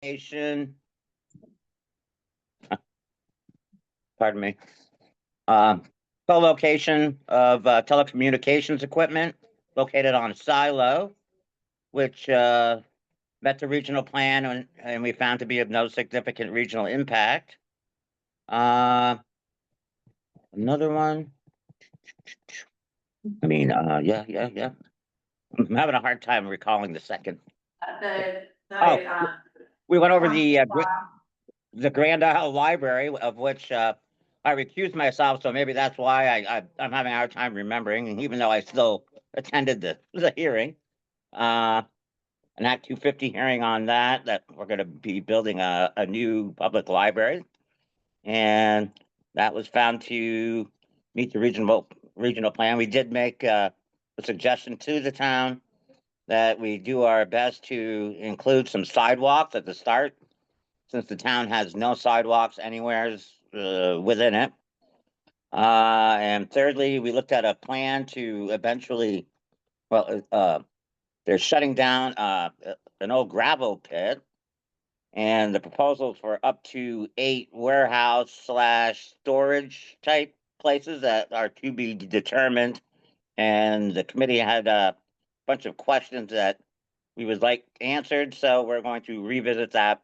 location. Pardon me. Co-location of telecommunications equipment located on Silo, which met the regional plan and we found to be of no significant regional impact. Another one. I mean, yeah. I'm having a hard time recalling the second. We went over the Grand Isle Library, of which I recused myself, so maybe that's why I'm having a hard time remembering, even though I still attended the hearing. An Act 250 hearing on that we're going to be building a new public library, and that was found to meet the regional plan. We did make a suggestion to the town that we do our best to include some sidewalks at the start, since the town has no sidewalks anywhere within it. And thirdly, we looked at a plan to eventually, they're shutting down an old gravel pit, and the proposals for up to 8 warehouse/storage type places that are to be determined. And the committee had a bunch of questions that we would like answered, so we're going to revisit that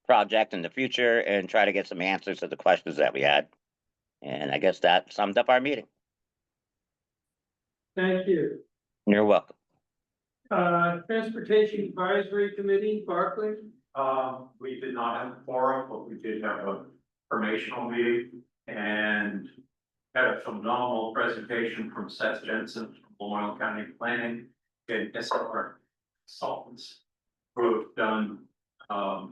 project in the future and try to get some answers to the questions that we had. And I guess that summed up our meeting. Thank you. You're welcome. Transportation Advisory Committee, Barclay. We did not have a forum, but we did have a informational meeting and had a phenomenal presentation from Seth Jensen from Loyal County Planning and SLR consultants who have done a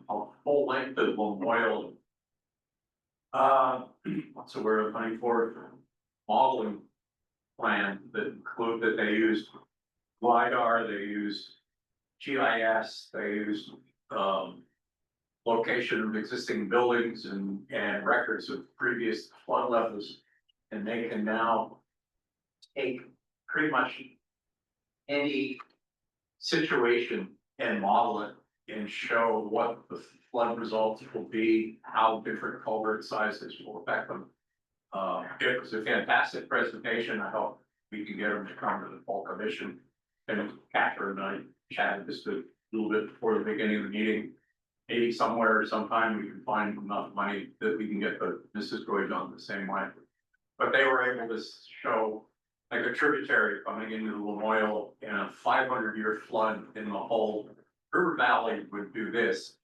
full length of Loyal. What's the word I'm looking for? Modeling plan that include that they use LiDAR, they use GIS, they use location of existing buildings and records of previous flood levels, and they can now take pretty much any situation and model it and show what the flood results will be, how different culvert sizes will affect them. It was a fantastic presentation. I hope we can get them to come to the full commission. And Catherine and I chatted just a little bit before the beginning of the meeting. Maybe somewhere or sometime we can find enough money that we can get the Mrs. Roy done the same way. But they were able to show like a tributary coming into the Lamoille in a 500-year flood in the whole river valley would do this.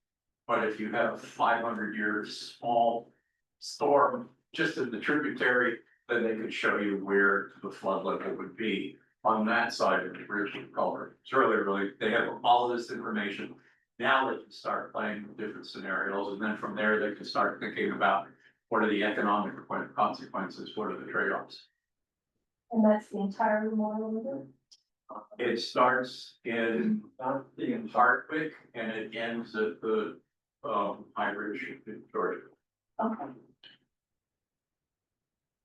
But if you have a 500-year small storm just in the tributary, then they could show you where the flood level would be on that side of the bridge culvert. It's really, they have all of this information. Now they can start playing with different scenarios, and then from there they can start thinking about what are the economic consequences, what are the trade-offs. And that's the entire Memorial River? It starts in Hardwick and it ends at the High Bridge in Georgia. Okay.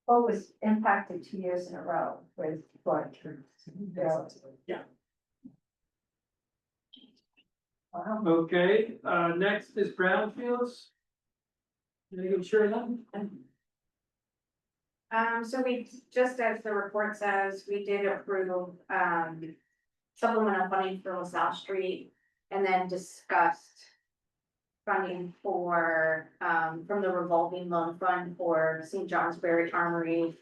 What was impacted 2 years in a row with flood? Yeah. Wow. Okay, next is Brownfields. Anything sure then? So we, just as the report says, we did approve, supplemental funding for LaSalle Street and then discussed funding for, from the revolving loan fund for St. Johnsbury Armory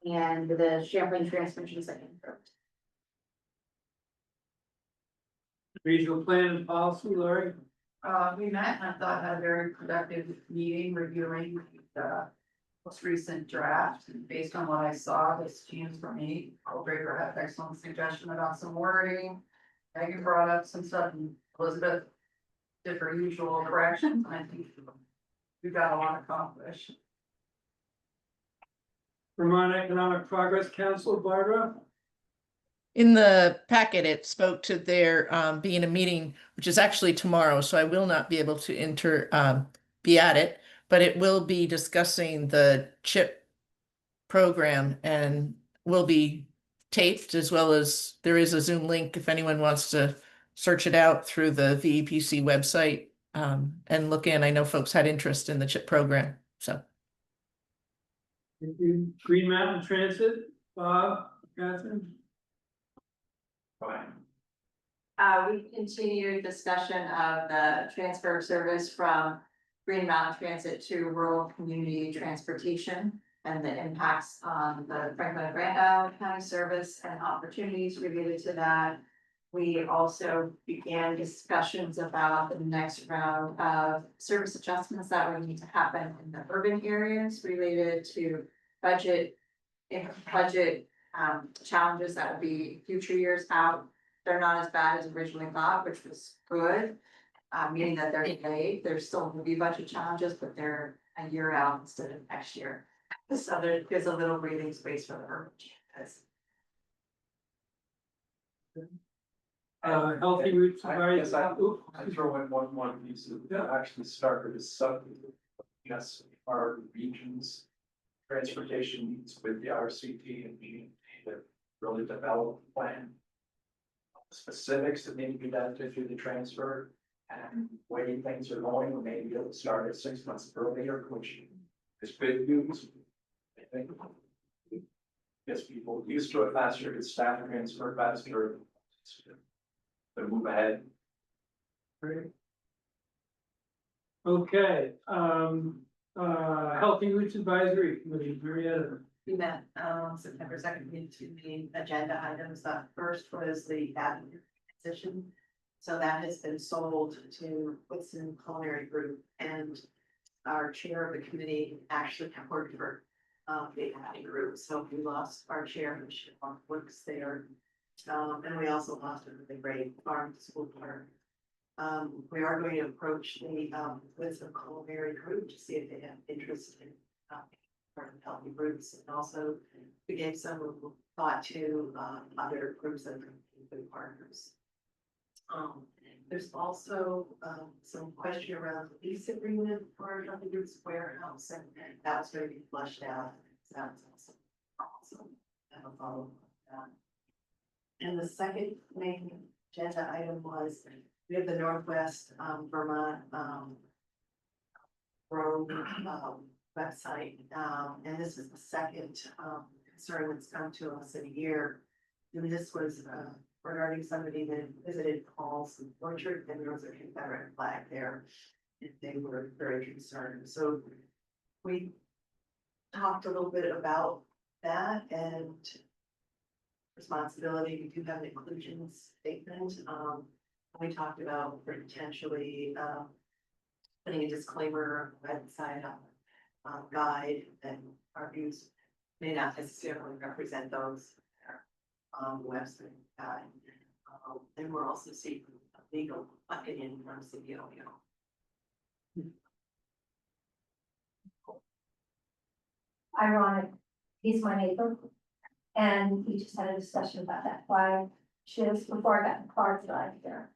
and the Champlain Transmission Center. Regional plan and policy, Lori. We met and I thought had a very productive meeting reviewing the most recent draft. And based on what I saw, this seems for me, Breaker had an excellent suggestion about some wording. Megan brought up some stuff and Elizabeth did her usual corrections. And I think we've got a lot accomplished. Vermont Economic Progress Council, Barbara. In the packet, it spoke to there being a meeting, which is actually tomorrow, so I will not be able to be at it, but it will be discussing the CHIP program and will be taped, as well as there is a Zoom link if anyone wants to search it out through the VEPC website. and look in. I know folks had interest in the CHIP program, so. Thank you. Green Mountain Transit, Bob, Catherine? Fine. We continued discussion of the transfer of service from Green Mountain Transit to rural community transportation and the impacts on the Franklin and Grand Island County service and opportunities related to that. We also began discussions about the next round of service adjustments that would need to happen in the urban areas related to budget challenges that will be future years out. They're not as bad as originally thought, which was good. Meaning that they're delayed, there's still will be budget challenges, but they're a year out instead of next year. So there's a little breathing space for the urban changes. Healthy Roots I guess Advisory. I throw in one piece that actually started as something. Yes, our regions. Transportation needs with the RCT and BMT to really develop a plan. Specifics that need to be done to do the transfer and way things are going, we may be able to start it 6 months earlier, which is good news. I think. Gets people used to it faster, get staff transfer faster. To move ahead. Okay, Healthy Roots Advisory Committee, Marietta. We met September 2nd into the agenda items. First was the admin position. So that has been sold to Whitson Culinary Group, and our chair of the committee actually worked for the admin group. So we lost our chair, who works there. And we also lost the great farm to school part. We are going to approach the Whitson Culinary Group to see if they have interest in part of Healthy Roots, and also we gave some thought to other groups that are good partners. There's also some question around the lease agreement for Healthy Roots warehouse, and that's going to be flushed out. That's also have a follow up. And the second main agenda item was we have the Northwest Vermont road website, and this is the second concern that's come to us in a year. And this was regarding somebody that visited Paul's Orchard, and there was a Confederate flag there, and they were very concerned. So we talked a little bit about that and responsibility. We do have an inclusion statement. We talked about potentially putting a disclaimer on the website guide, and our views may not necessarily represent those on the website guide. And we're also seeking a legal opinion from CBO. Ironic, he's my neighbor. And we just had a discussion about that flag just before I got the cards out there.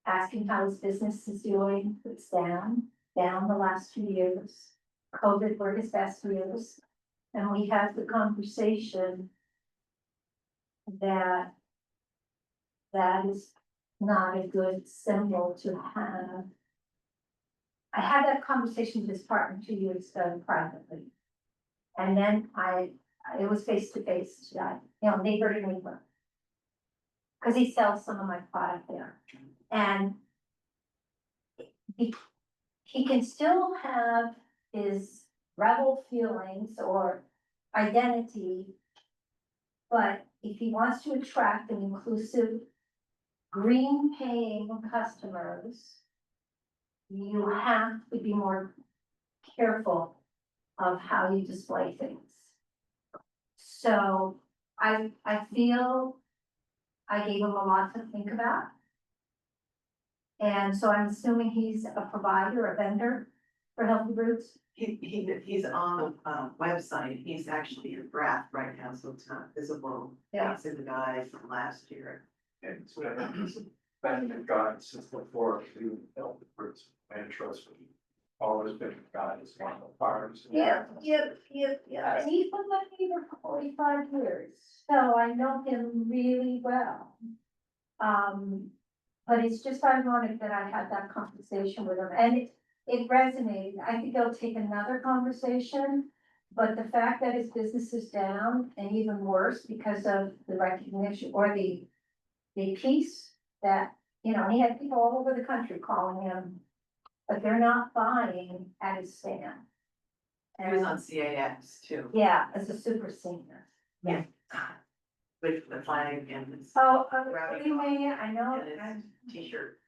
Asking how his business is doing, it's down the last 2 years. COVID were his best years. And we had the conversation that that is not a good symbol to have. I had that conversation with his partner 2 years ago privately. And then it was face to face, neighbor to neighbor. Cause he sells some of my product there. And he can still have his rebel feelings or identity. But if he wants to attract an inclusive, green paying customers, you have to be more careful of how you display things. So I feel I gave him a lot to think about. And so I'm assuming he's a provider, a vendor for Healthy Roots. He's on the website. He's actually in draft right now, so it's not visible. Yeah. It's in the guide from last year. And it's been a guide since before we built the groups and trust me. Always been a guide as one of the farms. Yep. And he's been my neighbor for 45 years, so I know him really well. But it's just ironic that I had that conversation with him, and it resonated. I think it'll take another conversation. But the fact that his business is down, and even worse because of the recognition or the piece that, you know, he had people all over the country calling him, but they're not buying at his stand. He was on CAX too, Yeah, as a super senior. with the flag and his Oh, Rowdy believe me, I know, and his t-shirt.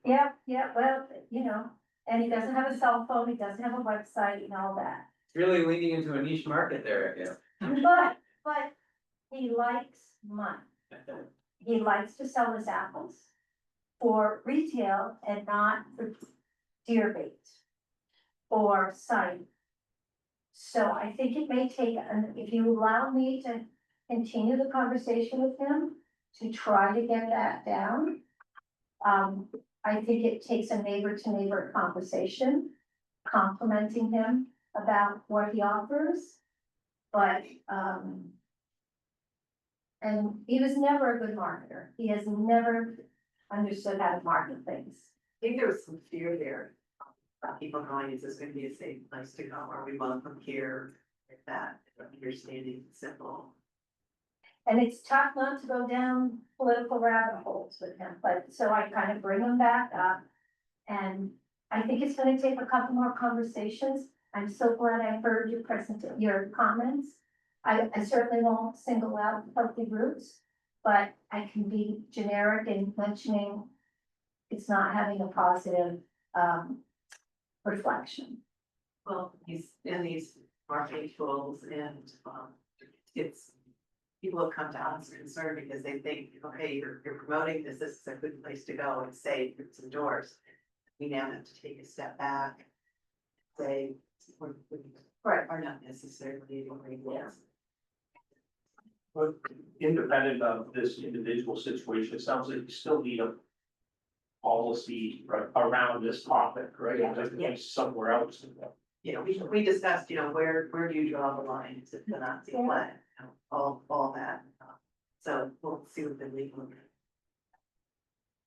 yeah, well, you know, and he doesn't have a cell phone, he doesn't have a website and all that. Really leaning into a niche market there, I guess. But he likes money. He likes to sell his apples for retail and not for deer bait or cider. So I think it may take, if you allow me to continue the conversation with him to try to get that down. I think it takes a neighbor to neighbor conversation, complimenting him about what he offers. But, and he was never a good marketer. He has never understood how to market things. I think there was some fear there. People going, is this gonna be a safe place to go? Are we welcome here? Like that, understanding simple. And it's tough not to go down political rabbit holes with him, but so I kind of bring him back up. And I think it's gonna take a couple more conversations. I'm so glad I heard your comments. I certainly won't single out healthy roots, but I can be generic in mentioning it's not having a positive, reflection. Well, he's in these marketing tools and, it's, people have come to us concerned because they think, okay, you're promoting this is a good place to go and say it's endorsed. We now have to take a step back, say, we are not necessarily agreeing with this. But independent of this individual situation, it sounds like you still need a policy around this topic, right? Yeah. Like there's somewhere else. You know, we discussed, you know, where do you draw the line? Is it the Nazi flag? You know, all that. So we'll see what the legal.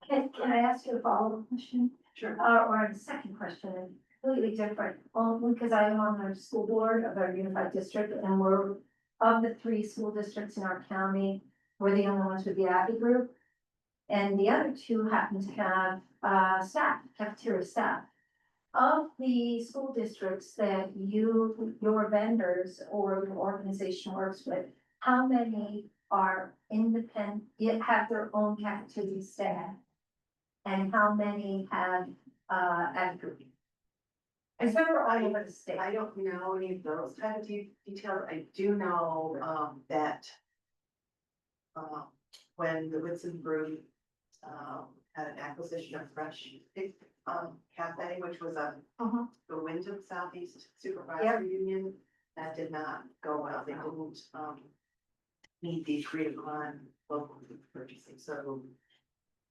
Can I ask you a follow-up question? Sure. Or a second question, completely different, only because I am on the school board of our unified district, and we're, of the 3 school districts in our county, we're the only ones with the Abbey group. And the other 2 happen to have, staff, cafeteria staff. Of the school districts that your vendors or your organization works with, how many are independent, yet have their own cafeteria staff? And how many have, Abbey group? It's never all over the state. I don't know any of those type of details. I do know, that when the Whitson Group had an acquisition of Fresh Cafe, which was the Wyndham Southeast Supervisory Union, that did not go well. They didn't meet the agreed upon local food purchasing, so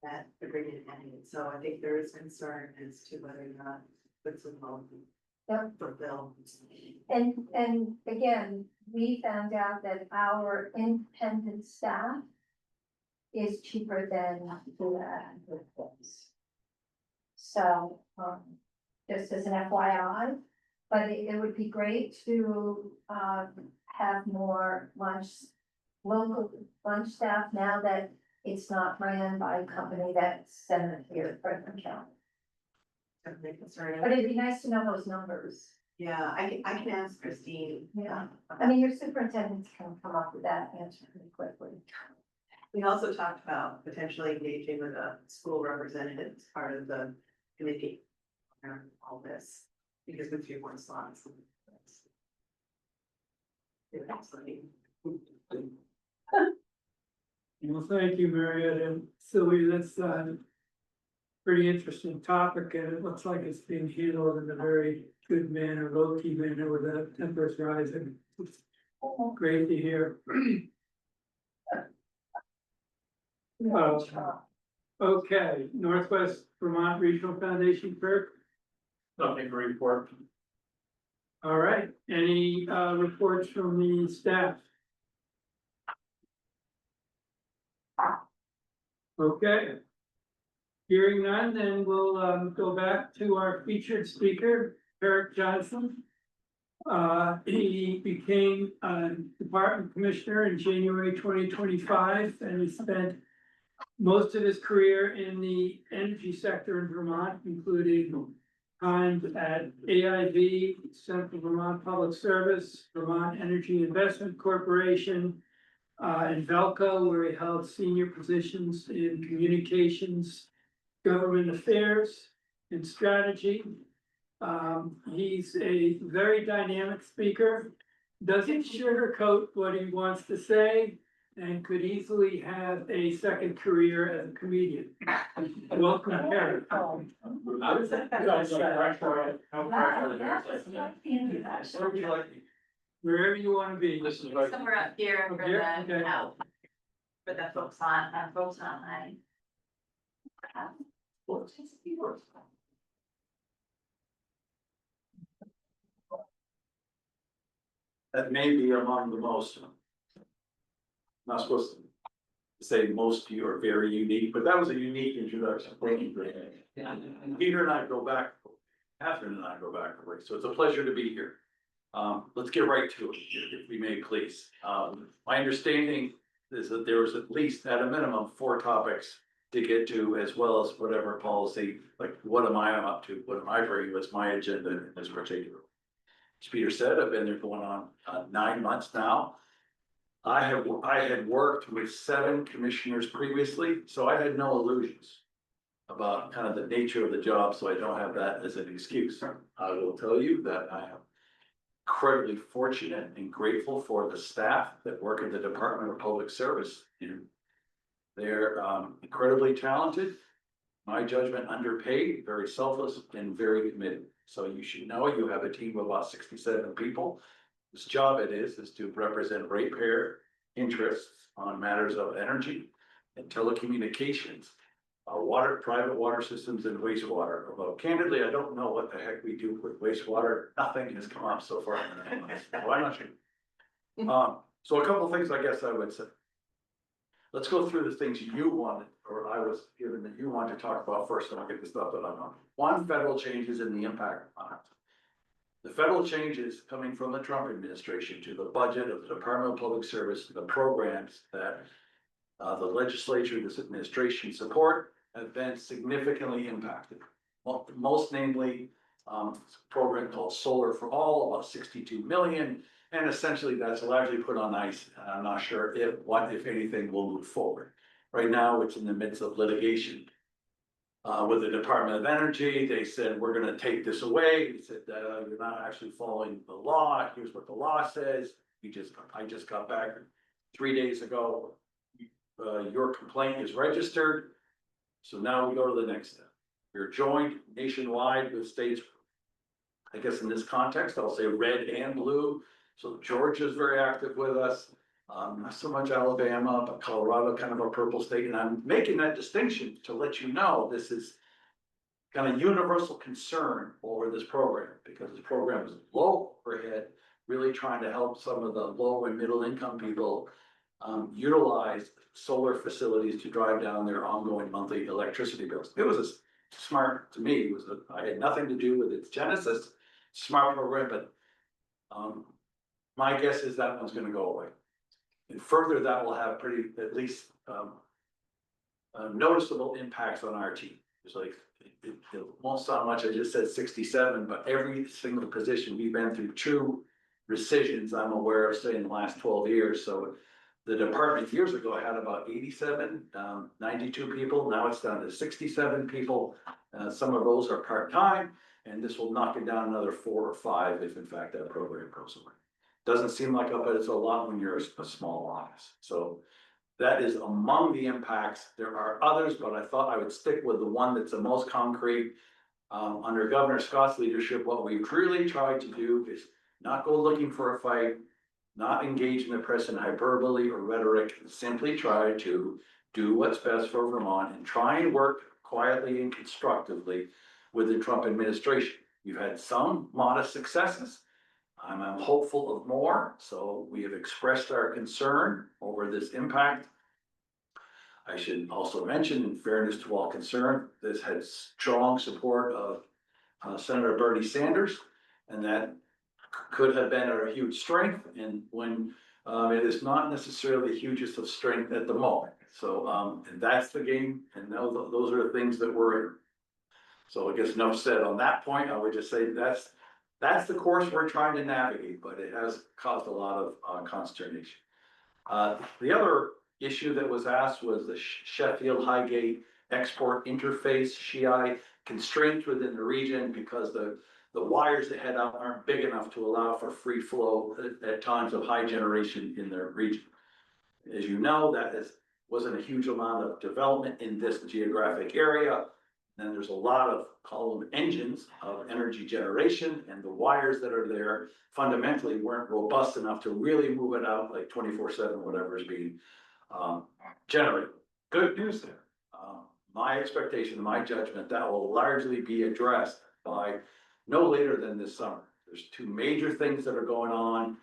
that agreement ended. So I think there is concern as to whether or not Whitson will fulfill. And again, we found out that our independent staff is cheaper than the folks. So, just as an FYI, but it would be great to, have more local lunch staff now that it's not ran by a company that's centered here in Franklin County. Definitely concerned. But it'd be nice to know those numbers. Yeah, I can ask Christine. Yeah. I mean, your superintendents can come up with that answer pretty quickly. We also talked about potentially engaging with a school representative as part of the committee on all this, because with 3 more slots. Well, thank you, Marietta and Sylvia. That's a pretty interesting topic, and it looks like it's being handled in a very good manner, low-key manner with the tempers rising. It's great to hear. Okay, Northwest Vermont Regional Foundation, Kirk. Nothing to report. All right, any reports from the staff? Okay. Hearing none, then we'll go back to our featured speaker, Eric Johnson. He became department commissioner in January 2025, and he spent most of his career in the energy sector in Vermont, including times at AIV, Central Vermont Public Service, Vermont Energy Investment Corporation, and Velco, where he held senior positions in communications, government affairs, and strategy. He's a very dynamic speaker, doesn't sugarcoat what he wants to say, and could easily have a second career as a comedian. Welcome, Eric. Wherever you want to be. This is right. Somewhere up here for Okay, okay. for the folks online. That may be among the most. Not supposed to say most of you are very unique, but that was a unique introduction. Thank you, Greg. Peter and I go back, Catherine and I go back a ways, so it's a pleasure to be here. Let's get right to it, if we may, please. My understanding is that there was at least, at a minimum, 4 topics to get to, as well as whatever policy, like what am I up to, what am I bringing, what's my agenda in this particular. As Peter said, I've been there going on 9 months now. I had worked with 7 commissioners previously, so I had no illusions about kind of the nature of the job, so I don't have that as an excuse. I will tell you that I am incredibly fortunate and grateful for the staff that work in the Department of Public Service. They're incredibly talented, my judgment underpaid, very selfless, and very committed. So you should know you have a team of about 67 people. Whose job it is to represent ratepayer interests on matters of energy and telecommunications, water, private water systems, and wastewater. Although candidly, I don't know what the heck we do with wastewater. Nothing has come up so far. Why not you? So a couple of things I guess I would say. Let's go through the things you wanted, or I was given that you wanted to talk about first, and I'll get the stuff that I'm on. 1, federal changes and the impact on it. The federal changes coming from the Trump administration to the budget of the Department of Public Service, the programs that the legislature, this administration support, have been significantly impacted. Well, most namely, a program called Solar for All, about 62 million. And essentially that's largely put on ice. I'm not sure if anything will move forward. Right now, it's in the midst of litigation. With the Department of Energy, they said, we're gonna take this away. He said, you're not actually following the law. Here's what the law says. I just got back 3 days ago. Your complaint is registered. So now we go to the next step. We're joined nationwide with states, I guess in this context, I'll say red and blue. So Georgia is very active with us. Not so much Alabama, but Colorado, kind of a purple state. And I'm making that distinction to let you know this is kind of universal concern over this program, because this program is low overhead, really trying to help some of the low and middle income people utilize solar facilities to drive down their ongoing monthly electricity bills. It was smart to me. I had nothing to do with its genesis. Smart program, but my guess is that one's gonna go away. And further, that will have at least noticeable impacts on our team. It's like, it won't sound much, I just said 67, but every single position, we've been through 2 rescissions I'm aware of, say, in the last 12 years. So the department years ago had about 87, 92 people. Now it's down to 67 people. Some of those are part-time, and this will knock it down another 4 or 5 if in fact that program goes away. Doesn't seem like it, but it's a lot when you're a small office. So that is among the impacts. There are others, but I thought I would stick with the one that's the most concrete. Under Governor Scott's leadership, what we've really tried to do is not go looking for a fight, not engage in the press in hyperbole or rhetoric, simply try to do what's best for Vermont and try and work quietly and constructively with the Trump administration. We've had some modest successes. I'm hopeful of more, so we have expressed our concern over this impact. I should also mention, in fairness to all concerned, this had strong support of Senator Bernie Sanders, and that could have been a huge strength, and when it is not necessarily the hugest of strength at the moment. So, and that's the game, and those are the things that we're in. So I guess enough said on that point. I would just say that's the course we're trying to navigate, but it has caused a lot of consternation. The other issue that was asked was the Sheffield Highgate export interface, SHI, constraints within the region because the wires that head out aren't big enough to allow for free flow at times of high generation in the region. As you know, wasn't a huge amount of development in this geographic area. And there's a lot of, call them engines of energy generation, and the wires that are there fundamentally weren't robust enough to really move it out like 24/7, whatever is being generated. Good news there. My expectation, my judgment, that will largely be addressed by no later than this summer. There's two major things that are going on.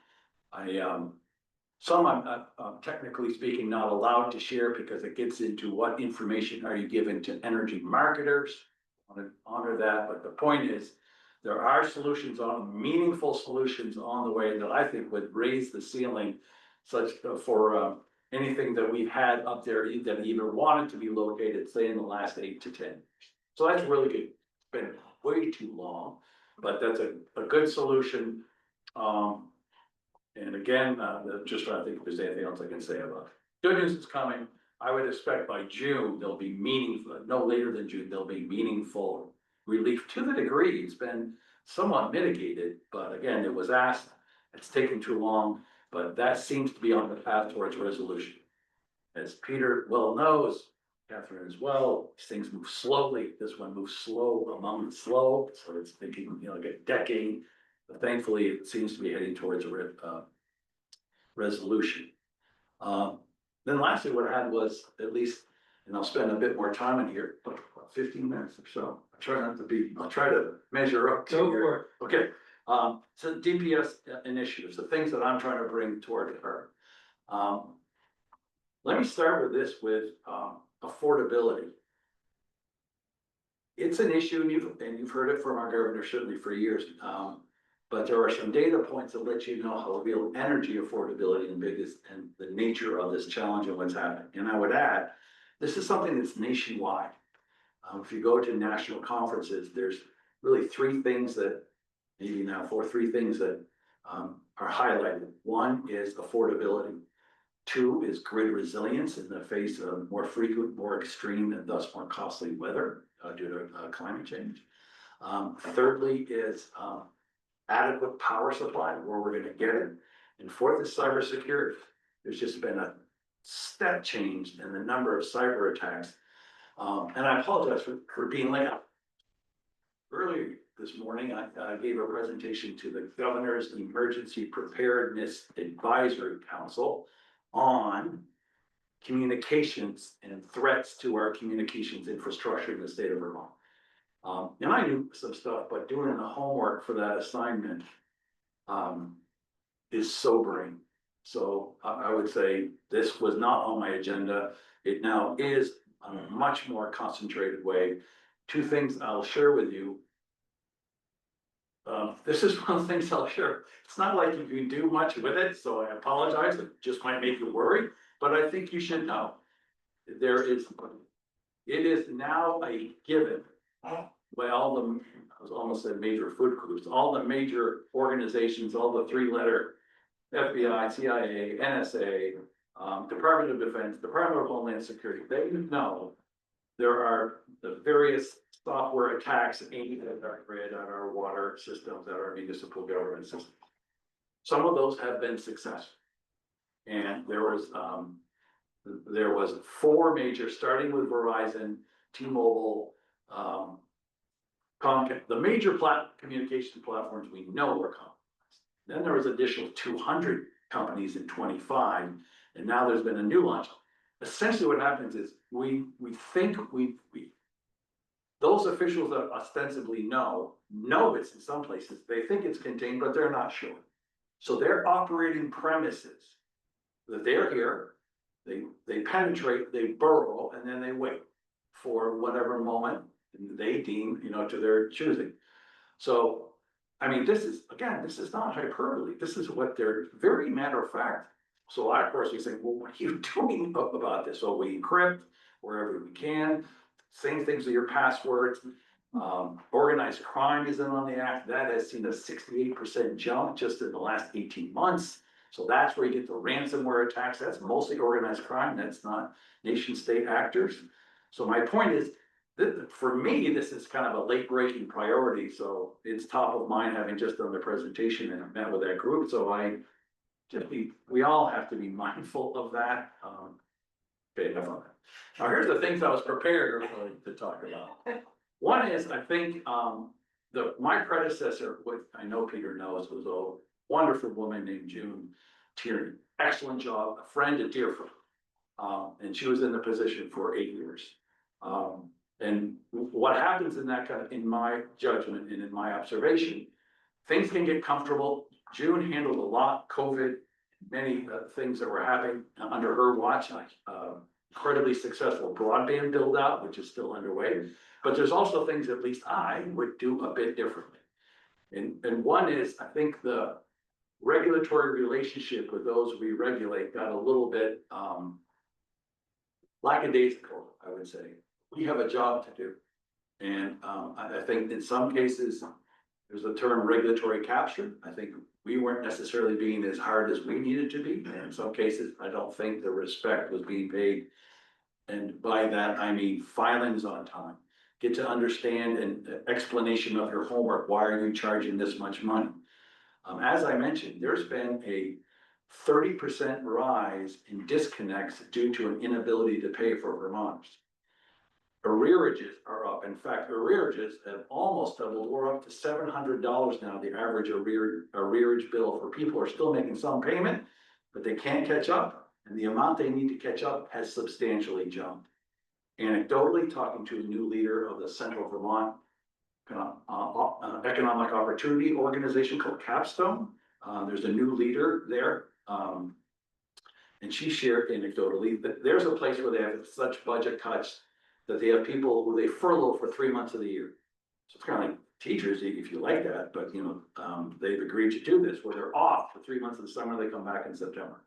Some I'm technically speaking not allowed to share because it gets into what information are you given to energy marketers. I want to honor that, but the point is there are solutions meaningful solutions on the way that I think would raise the ceiling such for anything that we've had up there that even wanted to be located, say in the last 8 to 10 years. So that's really good. It's been way too long, but that's a good solution. And again, just trying to think if there's anything else I can say about it. Good news is coming. I would expect by June, there'll be meaningful, no later than June, there'll be meaningful relief to the degree it's been somewhat mitigated. But again, it was asked, it's taken too long, but that seems to be on the path towards resolution. As Peter well knows, Catherine as well, these things move slowly. This one moves slow among the slow. So it's thinking, like a decade. But thankfully, it seems to be heading towards a resolution. Then lastly, what I had was at least, and I'll spend a bit more time in here, but 15 minutes or so. I'll try to measure up. Go for it. Okay, so DPS initiatives, the things that I'm trying to bring toward her. Let me start with this, with affordability. It's an issue, and you've heard it from our governor certainly for years. But there are some data points that let you know how real energy affordability and the nature of this challenge and what's happening. And I would add, this is something that's nationwide. If you go to national conferences, there's really three things that are highlighted. One is affordability. Two is grid resilience in the face of more frequent, more extreme, and thus more costly weather due to climate change. Thirdly is adequate power supply, where we're going to get it. And fourth is cybersecurity. There's just been a step change in the number of cyber attacks. And I apologize for being late. Earlier this morning, I gave a presentation to the Governor's Emergency Preparedness Advisory Council on communications and threats to our communications infrastructure in the state of Vermont. And I knew some stuff, but doing the homework for that assignment is sobering. So I would say this was not on my agenda. It now is on a much more concentrated way. Two things I'll share with you. This is one of the things I'll share. It's not like you can do much with it, so I apologize. It just might make you worry, but I think you should know. It is now a given. Well, I was almost said major food groups, all the major organizations, all the three-letter FBI, CIA, NSA, Department of Defense, Department of Homeland Security, they know there are the various software attacks aimed at our grid, at our water systems, at our municipal government systems. Some of those have been successful. And there was 4 major, starting with Verizon, T-Mobile, Comcast, the major communication platforms we know were compromised. Then there was additional 200 companies in 25, and now there's been a new launch. Essentially what happens is we think those officials that ostensibly know it's in some places, they think it's contained, but they're not sure. So they're operating premises that they're here, they penetrate, they burrow, and then they wait for whatever moment they deem, to their choosing. So, I mean, this is not hyperbole. This is what they're very matter of fact. So I, of course, we say, well, what are you doing about this? So we encrypt wherever we can, same things with your passwords. Organized crime is in on the act. That has seen a 68% jump just in the last 18 months. So that's where you get the ransomware attacks. That's mostly organized crime. That's not nation state actors. So my point is, for me, this is kind of a late breaking priority. So it's top of mind, having just done the presentation and met with that group. So we all have to be mindful of that. Okay, enough on that. Now, here's the things I was prepared to talk about. One is, I think, my predecessor, what I know Peter knows, was a wonderful woman named June Tierney. Excellent job, a friend, a dear friend. And she was in the position for 8 years. And what happens in that in my judgment and in my observation, things can get comfortable. June handled a lot, COVID, many things that were happening under her watch, incredibly successful broadband build out, which is still underway. But there's also things at least I would do a bit differently. And one is, I think the regulatory relationship with those we regulate got a little bit lackadaisical, I would say. We have a job to do. And I think in some cases, there's a term regulatory capture. I think we weren't necessarily being as hard as we needed to be. And in some cases, I don't think the respect was being paid. And by that, I mean filings on time. Get to understand an explanation of your homework. Why are you charging this much money? As I mentioned, there's been a 30% rise in disconnects due to an inability to pay for Vermonters. Arrearages are up. In fact, arrearages have almost doubled. We're up to $700 now, the average arrearage bill for people who are still making some payment, but they can't catch up. And the amount they need to catch up has substantially jumped. Anecdotally, talking to a new leader of the Central Vermont Economic Opportunity Organization called Capstone, there's a new leader there. And she shared anecdotally that there's a place where they have such budget cuts that they have people who they furlough for 3 months of the year. So it's kind of like teachers, if you like that, but they've agreed to do this where they're off for 3 months of the summer, they come back in September.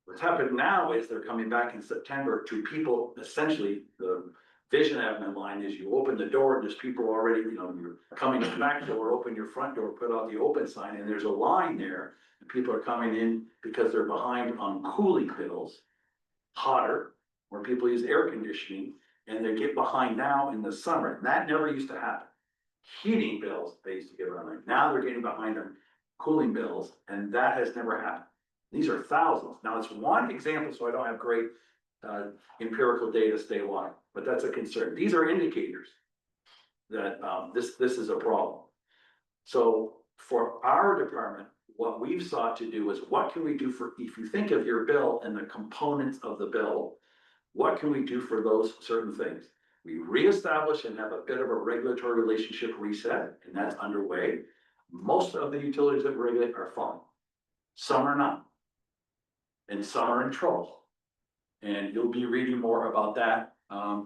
What's happened now is they're coming back in September to people, essentially, the vision admin line is you open the door and there's people already, you're coming in the back door, open your front door, put out the open sign, and there's a line there. And people are coming in because they're behind on cooling bills, hotter, where people use air conditioning, and they get behind now in the summer. That never used to happen. Heating bills, they used to get behind. Now they're getting behind on cooling bills, and that has never happened. These are thousands. Now it's one example, so I don't have great empirical data statewide, but that's a concern. These are indicators that this is a problem. So for our department, what we've sought to do is what can we do for, if you think of your bill and the components of the bill, what can we do for those certain things? We reestablish and have a bit of a regulatory relationship reset, and that's underway. Most of the utilities that regulate are fine. Some are not. And some are in trouble. And you'll be reading more about that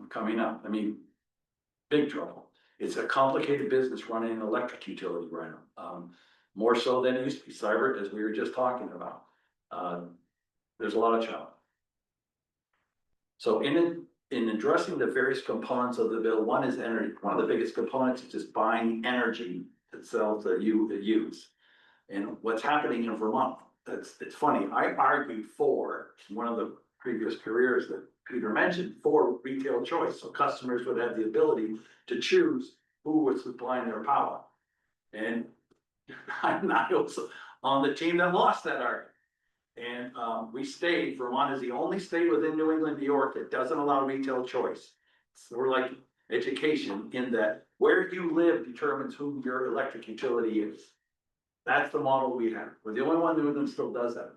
coming up. I mean, big trouble. It's a complicated business running an electric utility right now. More so than it used to be. Cyber, as we were just talking about. There's a lot of challenge. So in addressing the various components of the bill, one is energy. One of the biggest components is just buying energy to sell to you to use. And what's happening in Vermont, it's funny. I argued for one of the previous careers that Peter mentioned for retail choice. So customers would have the ability to choose who was supplying their power. And I was on the team that lost that argument. And we stayed. Vermont is the only state within New England, New York that doesn't allow retail choice. So we're like education in that where you live determines who your electric utility is. That's the model we have. We're the only one in New England still does that.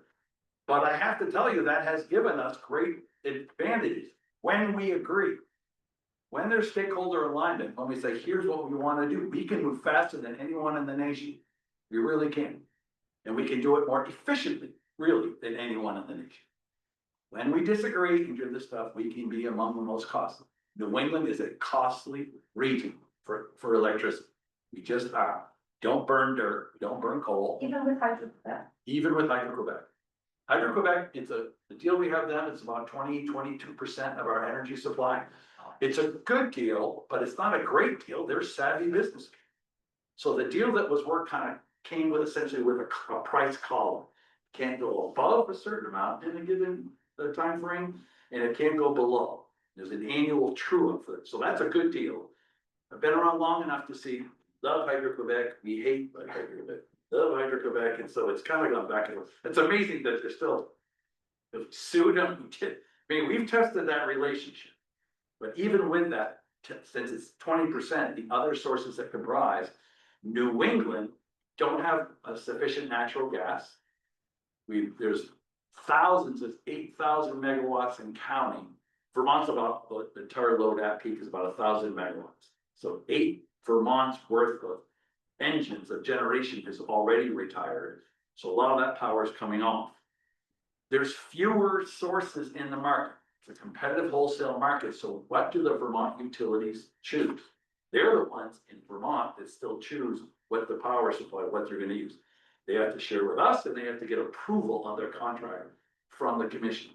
But I have to tell you, that has given us great advantages when we agree. When there's stakeholder alignment, when we say, here's what we want to do, we can move faster than anyone in the nation. We really can. And we can do it more efficiently, really, than anyone in the nation. when we disagree and do this stuff, we can be among the most costly. New England is a costly region for electricity. We just are. Don't burn dirt, don't burn coal, Even with hydro, even with Hydro-Quebec. Hydro-Quebec, the deal we have then, it's about 22% of our energy supply. It's a good deal, but it's not a great deal. They're savvy business. So the deal that was worked kind of came with essentially with a price column. Can't go above a certain amount in a given time frame, and it can't go below. There's an annual true up for it. So that's a good deal. I've been around long enough to see, love Hydro-Quebec, we hate Hydro-Quebec, love Hydro-Quebec, and so it's kind of gone back and forth. It's amazing that they're still sued them. I mean, we've tested that relationship. But even with that, since it's 20%, the other sources that comprise New England don't have a sufficient natural gas. There's thousands, it's 8,000 megawatts and counting. Vermont's about, the entire load at peak is about 1,000 megawatts. So 8 Vermont's worth of engines of generation is already retired. So a lot of that power is coming off. There's fewer sources in the market. It's a competitive wholesale market. So what do the Vermont utilities choose? They're the ones in Vermont that still choose what the power supply, what they're gonna use. They have to share with us and they have to get approval on their contract from the commission.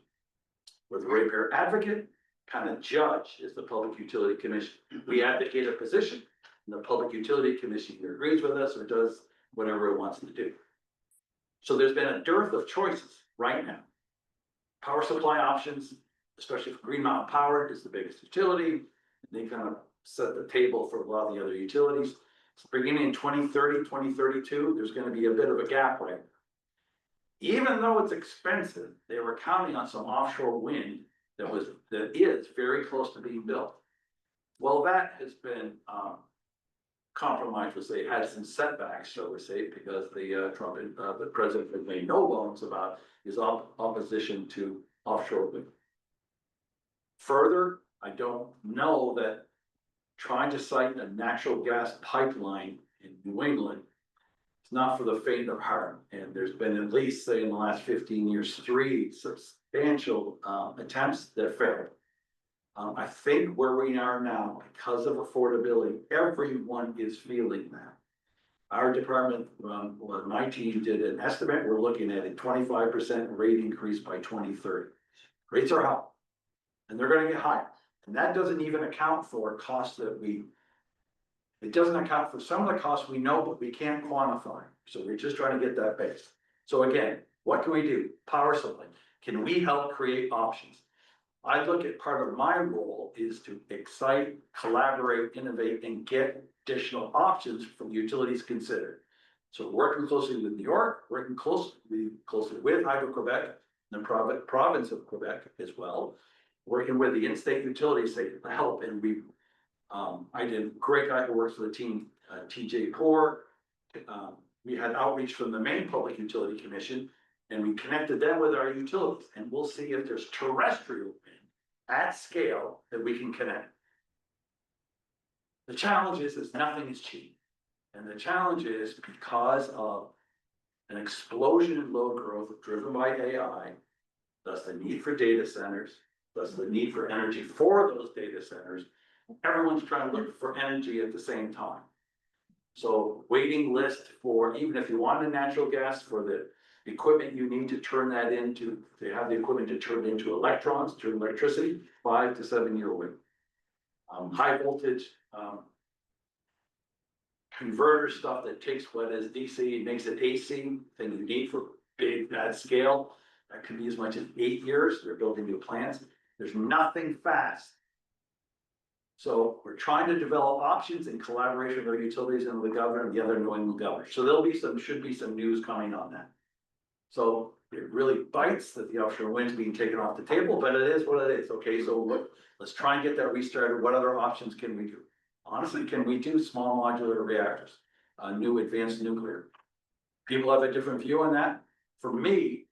With the ratepayer advocate, kind of judge is the Public Utility Commission. We advocate a position and the Public Utility Commission either agrees with us or does whatever it wants to do. So there's been a dearth of choices right now. Power supply options, especially for Green Mountain Power, is the biggest utility. They kind of set the table for a lot of the other utilities. So beginning in 2030, 2032, there's going to be a bit of a gap right now. Even though it's expensive, they were counting on some offshore wind that is very close to being built. Well, that has been compromised, we'll say, had some setbacks, shall we say, because the president has made no bones about his opposition to offshore wind. Further, I don't know that trying to site a natural gas pipeline in New England is not for the faint of heart. And there's been at least, say, in the last 15 years, 3 substantial attempts that failed. I think where we are now, because of affordability, everyone is feeling that. Our department, my team did an estimate, we're looking at a 25% rate increase by 2030. Rates are high, and they're gonna get higher. And that doesn't even account for costs that it doesn't account for some of the costs we know, but we can't quantify. So we're just trying to get that base. So again, what can we do? Power supply. Can we help create options? I look at part of my role is to excite, collaborate, innovate, and get additional options from utilities considered. So working closely with New York, working closely with Hydro-Quebec, the province of Quebec as well, working with the in-state utilities to help. And I did a great guy who works for the team, TJ Poor. We had outreach from the Maine Public Utility Commission, and we connected them with our utilities, and we'll see if there's terrestrial wind at scale that we can connect. The challenge is nothing is cheap. And the challenge is because of an explosion in load growth driven by AI, thus the need for data centers, thus the need for energy for those data centers, everyone's trying to look for energy at the same time. So waiting list for, even if you want a natural gas, for the equipment you need to turn that into, they have the equipment to turn into electrons, turn electricity, 5 to 7 year wait. High voltage converter stuff that takes what is DC and makes it AC, thing you need for big, bad scale. That could be as much as 8 years. They're building new plants. There's nothing fast. So we're trying to develop options in collaboration with our utilities and the governor and the other New England governors. So there'll be should be some news coming on that. So it really bites that the offshore wind's being taken off the table, but it is what it is. Okay, so let's try and get that restarted. What other options can we do? Honestly, can we do small modular reactors, new advanced nuclear? People have a different view on that. For me,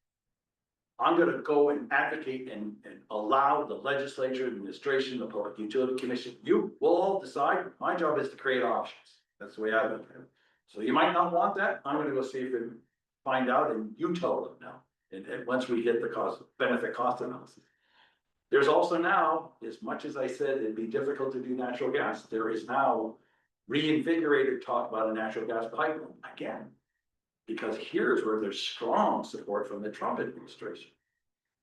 I'm gonna go and advocate and allow the legislature, administration, the Public Utility Commission, you will all decide. My job is to create options. That's the way I look at it. So you might not want that. I'm gonna go see if we can find out, and you tell them now. And once we get the cost, benefit cost analysis. There's also now, as much as I said it'd be difficult to do natural gas, there is now reinvigorated talk about a natural gas pipeline again. Because here's where there's strong support from the Trump administration.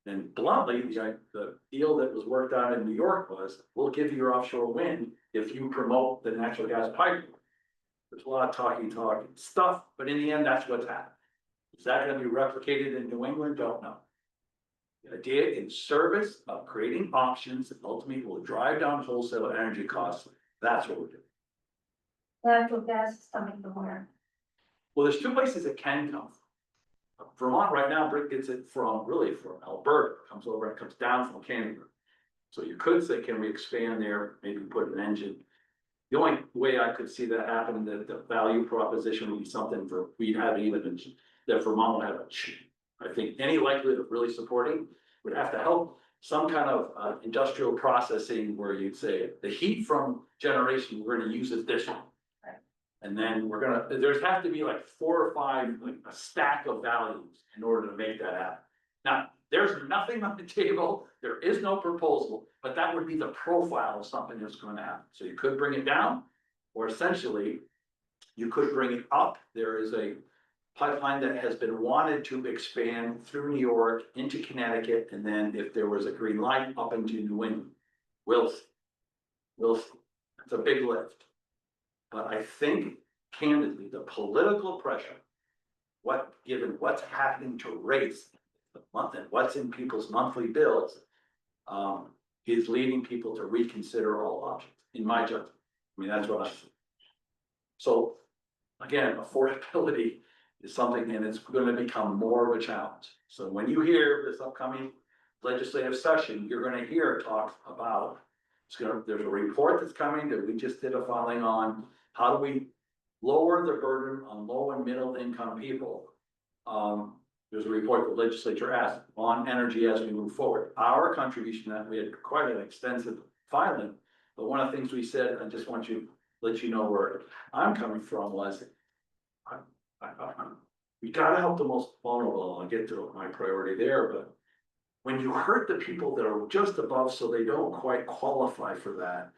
And bluntly, the deal that was worked out in New York was, we'll give you your offshore wind if you promote the natural gas pipeline. There's a lot of talking stuff, but in the end, that's what's happened. Is that gonna be replicated in New England? Don't know. The idea in service of creating options that ultimately will drive down wholesale energy costs, that's what we're doing. Natural gas is coming from where? Well, there's two places it can come from. Vermont right now, Brick gets it from Alberta, comes over and comes down from Canada. So you could say, can we expand there, maybe put an engine? The only way I could see that happen, that the value proposition would be something for, we'd have even, that Vermont would have I think any likelihood of really supporting would have to help some kind of industrial processing where you'd say, the heat from generation, we're gonna use it this way. And then there's have to be like 4 or 5, like a stack of values in order to make that happen. Now, there's nothing on the table, there is no proposal, but that would be the profile of something that's going to happen. So you could bring it down, or essentially, you could bring it up. There is a pipeline that has been wanted to expand through New York into Connecticut, and then if there was a green light, up into New England. We'll see. It's a big lift. But I think, candidly, the political pressure, given what's happening to rates the month and what's in people's monthly bills, is leading people to reconsider all options, in my judgment. I mean, that's what I think. So, again, affordability is something, and it's gonna become more of a challenge. So when you hear this upcoming legislative session, you're gonna hear talk about, there's a report that's coming that we just did a filing on, how do we lower the burden on low and middle income people? There's a report the legislature asked on energy as we move forward. Our contribution, that we had quite an extensive filing, but one of the things we said, I just want to let you know where I'm coming from, was we gotta help the most vulnerable. I'll get to my priority there, but when you hurt the people that are just above, so they don't quite qualify for that,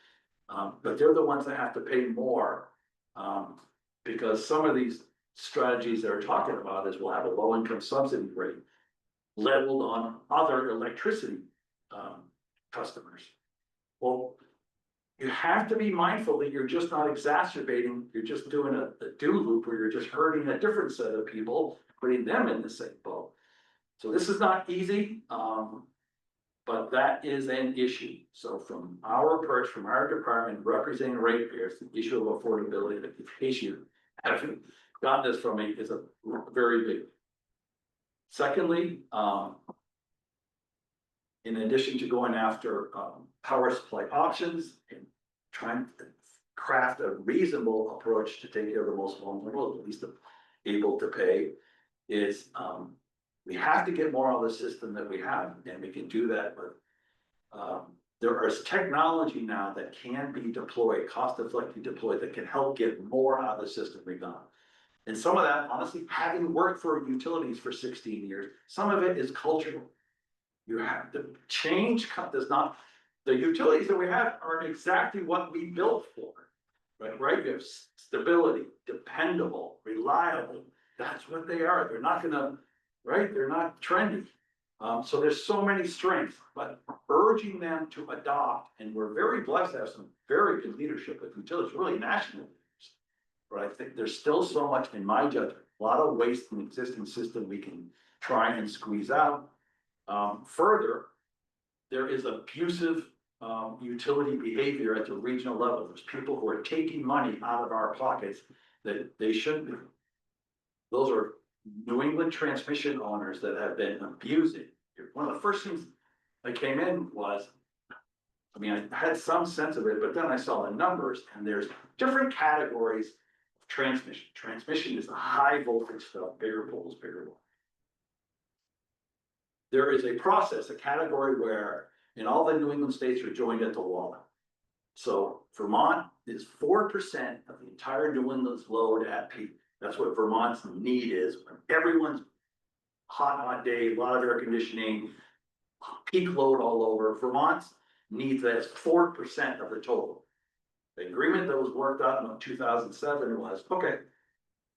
but they're the ones that have to pay more, because some of these strategies they're talking about is we'll have a low income subsidy rate leveled on other electricity customers. Well, you have to be mindful that you're just not exacerbating, you're just doing a do loop where you're just hurting a different set of people, putting them in the same boat. So this is not easy, but that is an issue. So from our approach, from our department representing ratepayers, the issue of affordability, the issue having gotten this from me is a very big. Secondly, in addition to going after power supply options and trying to craft a reasonable approach to take care of the most vulnerable, at least able to pay, is we have to get more out of the system that we have, and we can do that, but there is technology now that can be deployed, cost-effectively deployed, that can help get more out of the system we've got. And some of that, honestly, having worked for utilities for 16 years, some of it is cultural. You have to change, does not, the utilities that we have are exactly what we built for, right? You have stability, dependable, reliable. That's what they are. They're not gonna, right? They're not trendy. So there's so many strengths, but urging them to adopt, and we're very blessed to have some very good leadership at utilities, really national leaders. But I think there's still so much, in my judgment, a lot of waste in the existing system we can try and squeeze out. Further, there is abusive utility behavior at the regional level. There's people who are taking money out of our pockets that they shouldn't be. Those are New England transmission owners that have been abusing. One of the first things I came in was, I mean, I had some sense of it, but then I saw the numbers, and there's different categories of transmission. Transmission is the high voltage stuff, bigger poles, bigger poles. There is a process, a category where, and all the New England states are joined at the wallet. So Vermont is 4% of the entire New England's load at peak. That's what Vermont's need is. When everyone's hot day, a lot of air conditioning, peak load all over. Vermont needs that's 4% of the total. The agreement that was worked out in 2007 was, okay,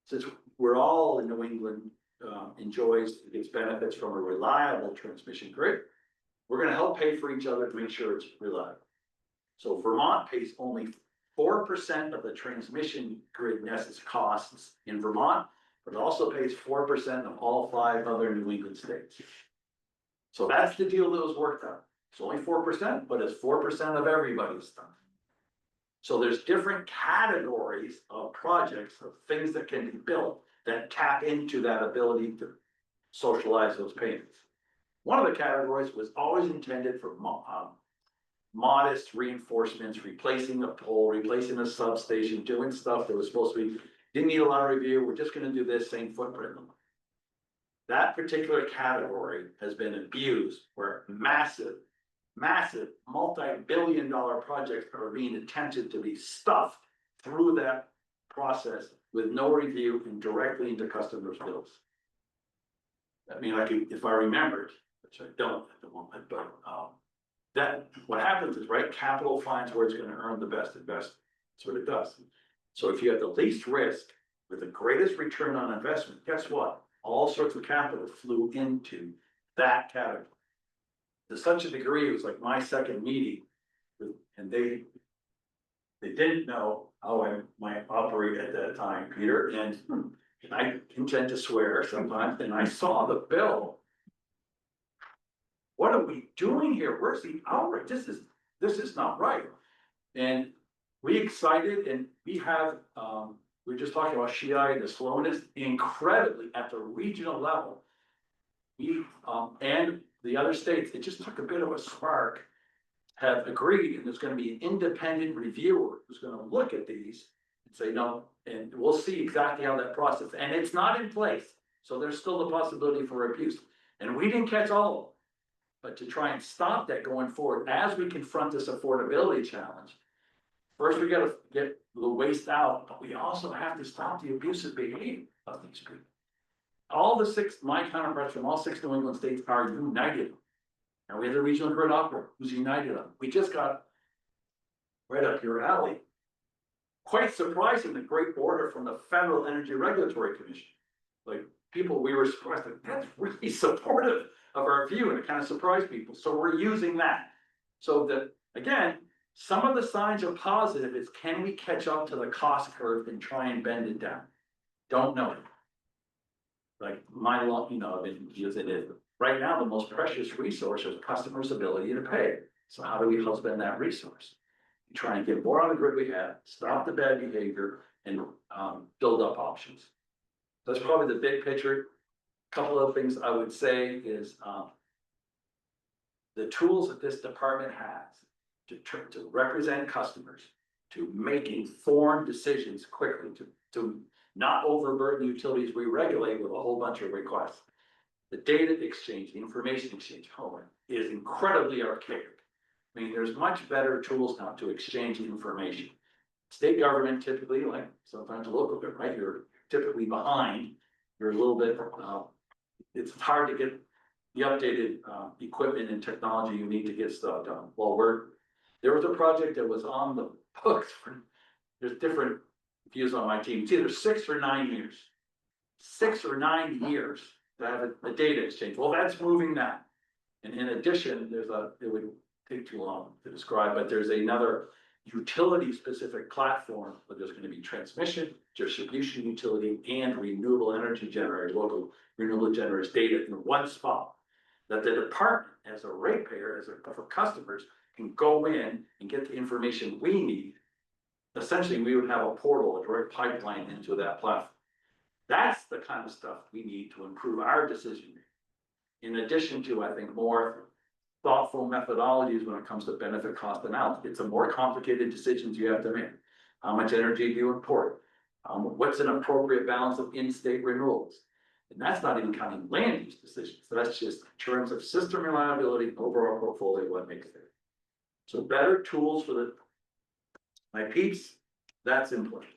since we're all in New England, enjoys its benefits from a reliable transmission grid, we're gonna help pay for each other to make sure it's reliable. So Vermont pays only 4% of the transmission grid necessary costs in Vermont, but it also pays 4% of all 5 other New England states. So that's the deal that was worked out. It's only 4%, but it's 4% of everybody's stuff. So there's different categories of projects, of things that can be built that tap into that ability to socialize those payments. One of the categories was always intended for modest reinforcements, replacing a pole, replacing a substation, doing stuff that was supposed to be, didn't need a lot of review, we're just gonna do this same footprint. That particular category has been abused where massive multi-billion-dollar projects are being attempted to be stuffed through that process with no review and directly into customers' bills. I mean, if I remembered, which I don't at the moment, but that what happens is, right, capital finds where it's going to earn the best investment. That's what it does. So if you have the least risk with the greatest return on investment, guess what? All sorts of capital flew into that category. To such a degree, it was like my second meeting, and they didn't know how I might operate at that time, Peter, and I intend to swear sometimes, and I saw the bill. What are we doing here? Where's the outrage? This is not right. And we excited, and we have, we're just talking about Shiai and the slowness, incredibly at the regional level. We, and the other states, it just took a bit of a spark, have agreed, and there's gonna be an independent reviewer who's gonna look at these and say, no, and we'll see exactly how that process, and it's not in place. So there's still the possibility for abuse. And we didn't catch all of them. But to try and stop that going forward, as we confront this affordability challenge, first we gotta get the waste out, but we also have to stop the abusive behavior of these people. All the 6, my counterparts from all 6 New England states are united. And we have the regional grid operator who's united on. We just got right up your alley. Quite surprising, the great order from the Federal Energy Regulatory Commission. Like people, we were surprised that that's really supportive of our view, and it kind of surprised people. So we're using that. So that, again, some of the signs are positive. It's can we catch up to the cost curve and try and bend it down? Don't know. Like my law, you know, it is. Right now, the most precious resource is customers' ability to pay. So how do we husband that resource? We try and get more on the grid we have, stop the bad behavior, and build up options. That's probably the big picture. Couple of things I would say is the tools that this department has to represent customers, to make informed decisions quickly, to not overburden utilities we regulate with a whole bunch of requests. The data exchange, the information exchange, is incredibly archaic. I mean, there's much better tools now to exchange information. State government typically, like sometimes local government, right? You're typically behind. You're a little bit, it's hard to get the updated equipment and technology you need to get stuff done. Well, there was a project that was on the books for, there's different views on my team. It's either 6 or 9 years. 6 or 9 years to have a data exchange. Well, that's moving now. And in addition, it would take too long to describe, but there's another utility specific platform where there's going to be transmission, distribution utility, and renewable energy generators, local renewable generators data in one spot. That the department, as a ratepayer, for customers, can go in and get the information we need. Essentially, we would have a portal, a direct pipeline into that platform. That's the kind of stuff we need to improve our decision making. In addition to, I think, more thoughtful methodologies when it comes to benefit cost analysis. It's a more complicated decisions you have to make. How much energy do you import? What's an appropriate balance of in-state renewables? And that's not even counting land use decisions. So that's just in terms of system reliability, overall portfolio, what makes it. So better tools for my peeps, that's important.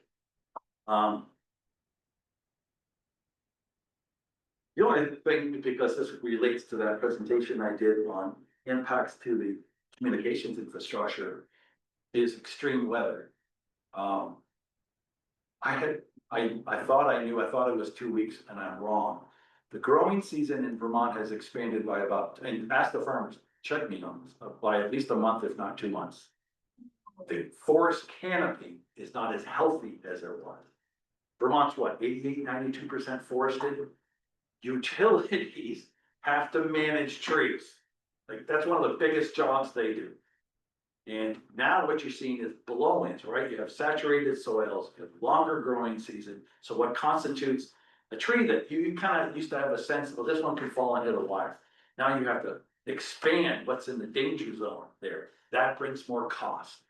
The only thing, because this relates to that presentation I did on impacts to the communications infrastructure, is extreme weather. I thought I knew, I thought it was 2 weeks, and I'm wrong. The growing season in Vermont has expanded by about, and ask the farmers, check me on this, by at least a month, if not 2 months. The forest canopy is not as healthy as it was. Vermont's what, 88, 92% forested? Utilities have to manage trees. Like, that's one of the biggest jobs they do. And now what you're seeing is blow-ins, right? You have saturated soils, you have longer growing season. So what constitutes a tree that you kind of used to have a sense of, well, this one could fall into the wire. Now you have to expand what's in the danger zone there. That brings more cost.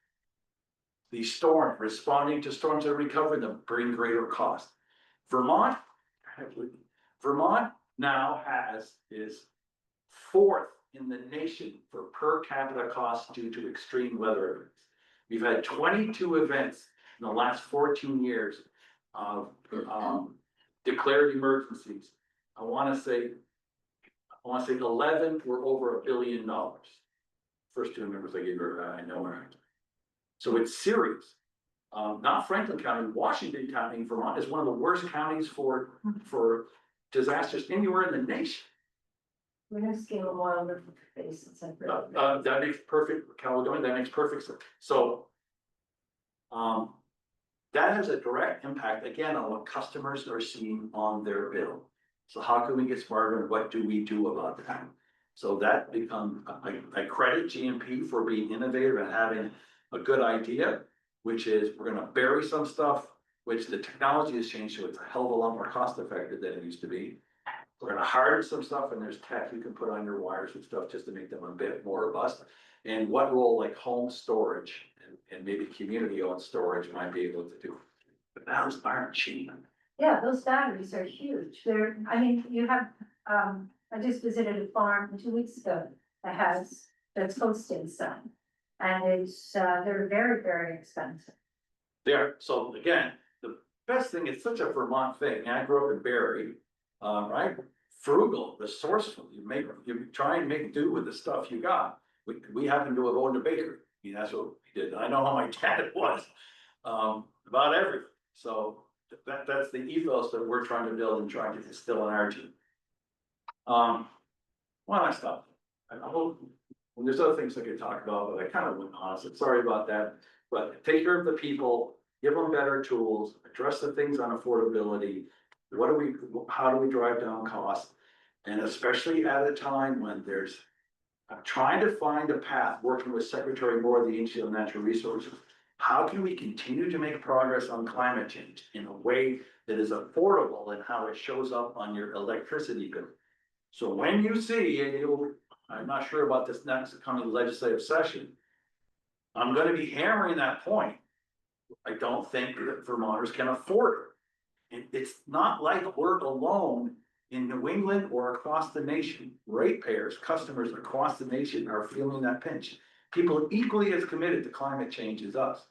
The storm, responding to storms and recovering them, bring greater cost. Vermont now is fourth in the nation for per capita costs due to extreme weather events. We've had 22 events in the last 14 years of declared emergencies. I want to say 11 were over $1 billion. First two numbers I gave you, I know where. So it's serious. Not Franklin County, Washington County, Vermont is one of the worst counties for disasters anywhere in the nation. We're gonna scale a while over the face. That makes perfect, Caledonia, that makes perfect sense. So, that has a direct impact, again, on what customers are seeing on their bill. So how can we get smarter and what do we do about that? So that becomes, I credit GMP for being innovative and having a good idea, which is we're gonna bury some stuff, which the technology has changed, so it's a hell of a lot more cost effective than it used to be. We're gonna harden some stuff, and there's tech you can put on your wires and stuff just to make them a bit more robust. And what role like home storage and maybe community owned storage might be able to do. But those aren't cheap. Yeah, those batteries are huge. I mean, you have, I just visited a farm 2 weeks ago that's hosting some. And they're very, very expensive. There, so again, the best thing, it's such a Vermont thing. I grew up in Barrie, right? Frugal, resourceful. You try and make do with the stuff you got. We happen to have owned a bakery. I mean, that's what we did. I know how my dad was about everything. So that's the ethos that we're trying to build and trying to instill in our team. Well, I stopped. I hope. And there's other things I could talk about, but I kind of went on. So sorry about that. But take care of the people, give them better tools, address the things on affordability. How do we drive down costs? And especially at a time when I'm trying to find a path, working with Secretary Moore of the Agency of Natural Resources. How can we continue to make progress on climate change in a way that is affordable and how it shows up on your electricity bill? So when you see, and I'm not sure about this next coming legislative session, I'm gonna be hammering that point. I don't think that Vermonters can afford it. And it's not like we're alone in New England or across the nation. Ratepayers, customers across the nation are feeling that pinch. People equally as committed to climate change as us.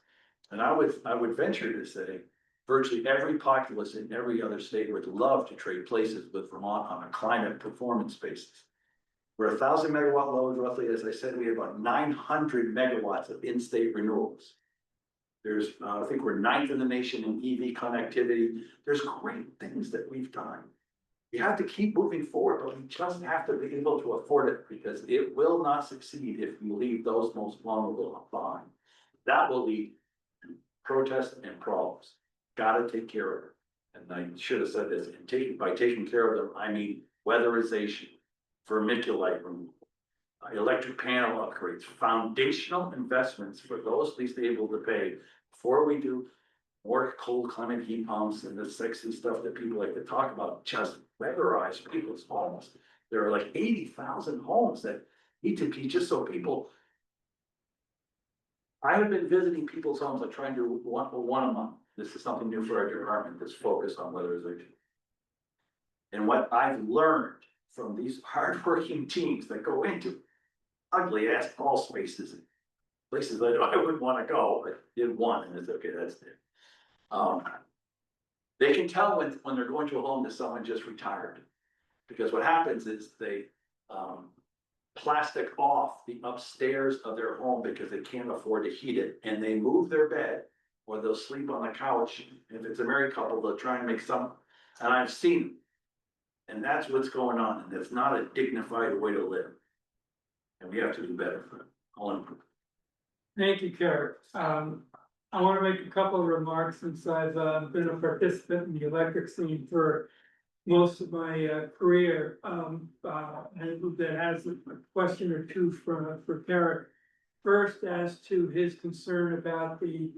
And I would venture to say virtually every populace in every other state would love to trade places with Vermont on a climate performance basis. We're 1,000 megawatt load, roughly, as I said, we have about 900 megawatts of in-state renewables. There's, I think we're 9th in the nation in EV connectivity. There's great things that we've done. We have to keep moving forward, but we just have to be able to afford it because it will not succeed if we leave those most vulnerable behind. That will lead to protests and problems. Gotta take care of it. And I should have said this, and by taking care of them, I mean weatherization, vermiculite removal, electric panel upgrades, foundational investments for those least able to pay before we do more cold climate heat pumps and the sexy stuff that people like to talk about. Just weatherize people's homes. There are like 80,000 homes that need to be just so people. I have been visiting people's homes, like trying to do one a month. This is something new for our department that's focused on weatherization. And what I've learned from these hardworking teams that go into ugly ass crawl spaces, places that I wouldn't want to go, but did one and it's okay, that's it. They can tell when they're going to a home that someone just retired. Because what happens is they, plastic off the upstairs of their home because they can't afford to heat it, and they move their bed. Or they'll sleep on the couch, if it's a married couple, they'll try and make some, and I've seen them. And that's what's going on, and it's not a dignified way to live. And we have to do better for it, all improve. Thank you, Kurt. I want to make a couple of remarks since I've been a participant in the electric scene for most of my career. And that has a question or two for Kurt. First, as to his concern about the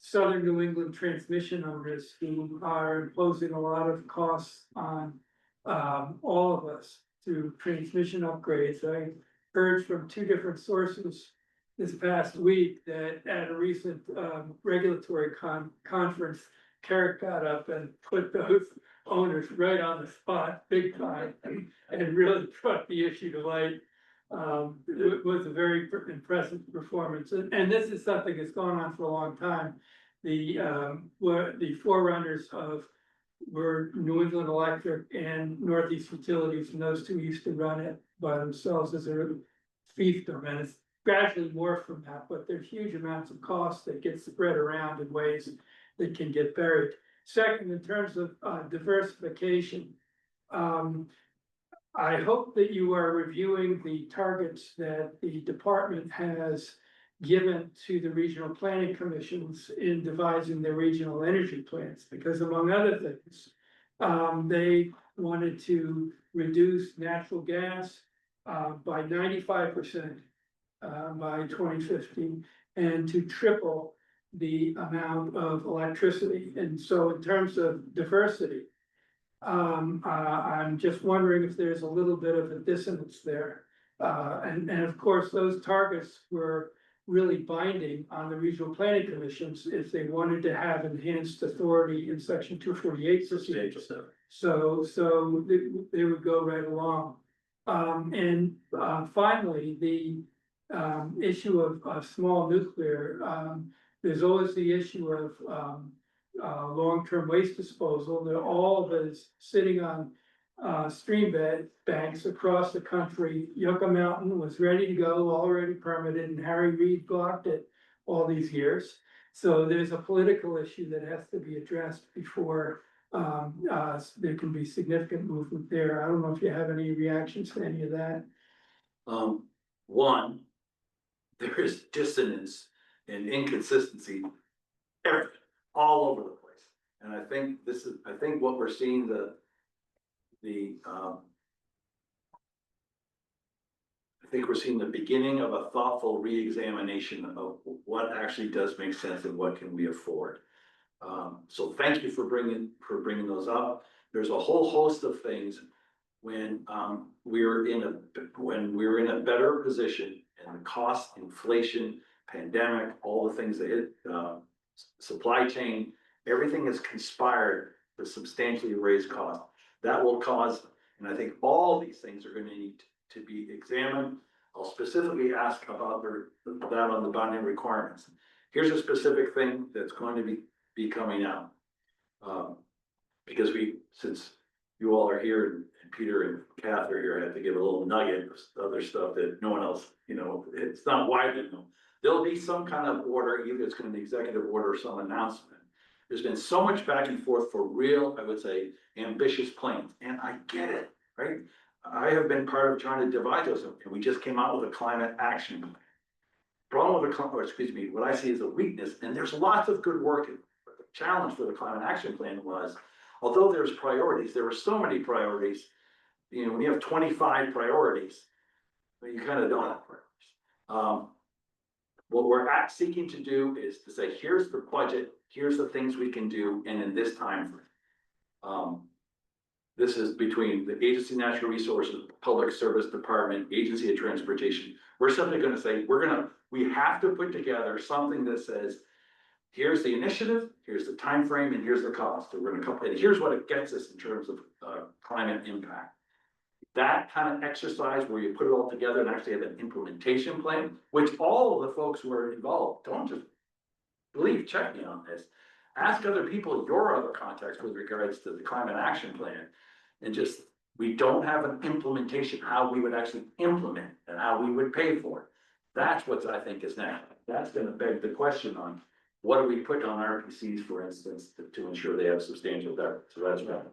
Southern New England transmission owners who are imposing a lot of costs on all of us through transmission upgrades. I heard from two different sources this past week that at a recent regulatory conference, Carrick got up and put those owners right on the spot, big time, and really brought the issue to light. It was a very impressive performance, and this is something that's gone on for a long time. The forerunners of were New England Electric and Northeast Utilities, and those two used to run it by themselves as a fiefdom, and it's gradually morphed from that, but there's huge amounts of costs that get spread around in ways that can get buried. Second, in terms of diversification, I hope that you are reviewing the targets that the department has given to the regional planning commissions in devising their regional energy plans, because among other things, they wanted to reduce natural gas by 95% by 2050, and to triple the amount of electricity. And so in terms of diversity, I'm just wondering if there's a little bit of a dissonance there. And of course, those targets were really binding on the regional planning commissions if they wanted to have enhanced authority in section 248 procedures. So they would go right along. And finally, the issue of small nuclear, there's always the issue of long-term waste disposal. They're all of us sitting on stream bed banks across the country. Yucca Mountain was ready to go, already permitted, and Harry Reid blocked it all these years. So there's a political issue that has to be addressed before there can be significant movement there. I don't know if you have any reactions to any of that. One, there is dissonance and inconsistency all over the place. And I think what we're seeing I think we're seeing the beginning of a thoughtful re-examination of what actually does make sense and what can we afford. So thank you for bringing those up. There's a whole host of things when we were in a better position, and the cost, inflation, pandemic, all the things that hit, supply chain, everything has conspired to substantially raise costs. That will cause, and I think all these things are going to need to be examined. I'll specifically ask about that on the bonding requirements. Here's a specific thing that's going to be coming out. Because since you all are here and Peter and Kath are here, I have to give a little nugget of other stuff that no one else, it's not widely known. There'll be some kind of order, either it's going to be executive order or some announcement. There's been so much back and forth for real, I would say, ambitious plans, and I get it, right? I have been part of trying to divide those, and we just came out with a climate action plan. Problem with what I see as a weakness, and there's lots of good work, but the challenge for the climate action plan was, although there's priorities, there were so many priorities, when you have 25 priorities, you kind of don't have priorities. What we're seeking to do is to say, here's the budget, here's the things we can do, and in this time frame. This is between the Agency of Natural Resources, Public Service Department, Agency of Transportation. We're simply going to say, we have to put together something that says, here's the initiative, here's the time frame, and here's the cost. And and here's what it gets us in terms of climate impact. That kind of exercise where you put it all together and actually have an implementation plan, which all of the folks who are involved, don't just check me on this. Ask other people, your other contacts with regards to the climate action plan, and just We don't have an implementation, how we would actually implement and how we would pay for it. That's what I think is next. That's gonna beg the question on, what do we put on RPCs, for instance, to ensure they have substantial depth, so that's right.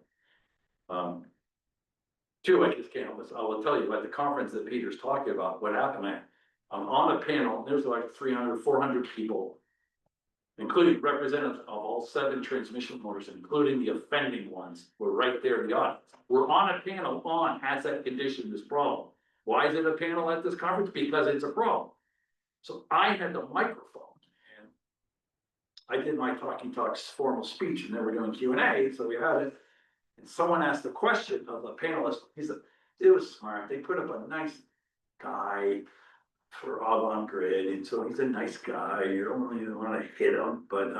Two, I just can't, I will tell you, at the conference that Peter's talking about, what happened, I'm on a panel, there's like 300, 400 people, including representatives of all 7 transmission motors, including the offending ones, were right there in the audience. We're on a panel on asset condition, this problem. Why is it a panel at this conference? Because it's a problem. So I had the microphone and I did my talks formal speech, and then we're doing Q&A, so we had it. And someone asked a question of the panelist. He said, it was smart. They put up a nice guy for Avant-Grid, and so he's a nice guy. You don't really want to hit him, but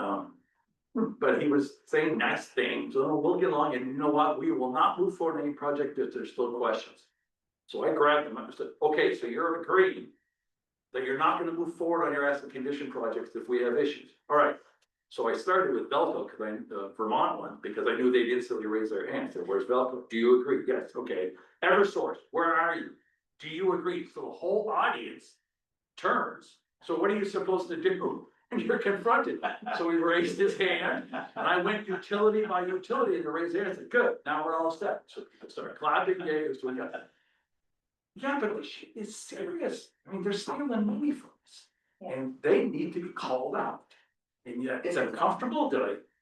he was saying nice things. So we'll get along, and you know what? We will not move forward on any project if there's still questions. So I grabbed him and I said, okay, so you're agreeing that you're not going to move forward on your asset condition projects if we have issues. All right. So I started with Velco, because Vermont one, because I knew they'd instantly raise their hand. Said, where's Velco? Do you agree? Yes. Okay. Eversource, where are you? Do you agree? So the whole audience turns. So what are you supposed to do? And you're confronted. So he raised his hand, and I went utility by utility, and to raise their hand. I said, good, now we're all set. So people started clapping. Yay, so we got that. Yeah, but it's serious. I mean, they're stealing money from us, and they need to be called out. And yeah, it's uncomfortable.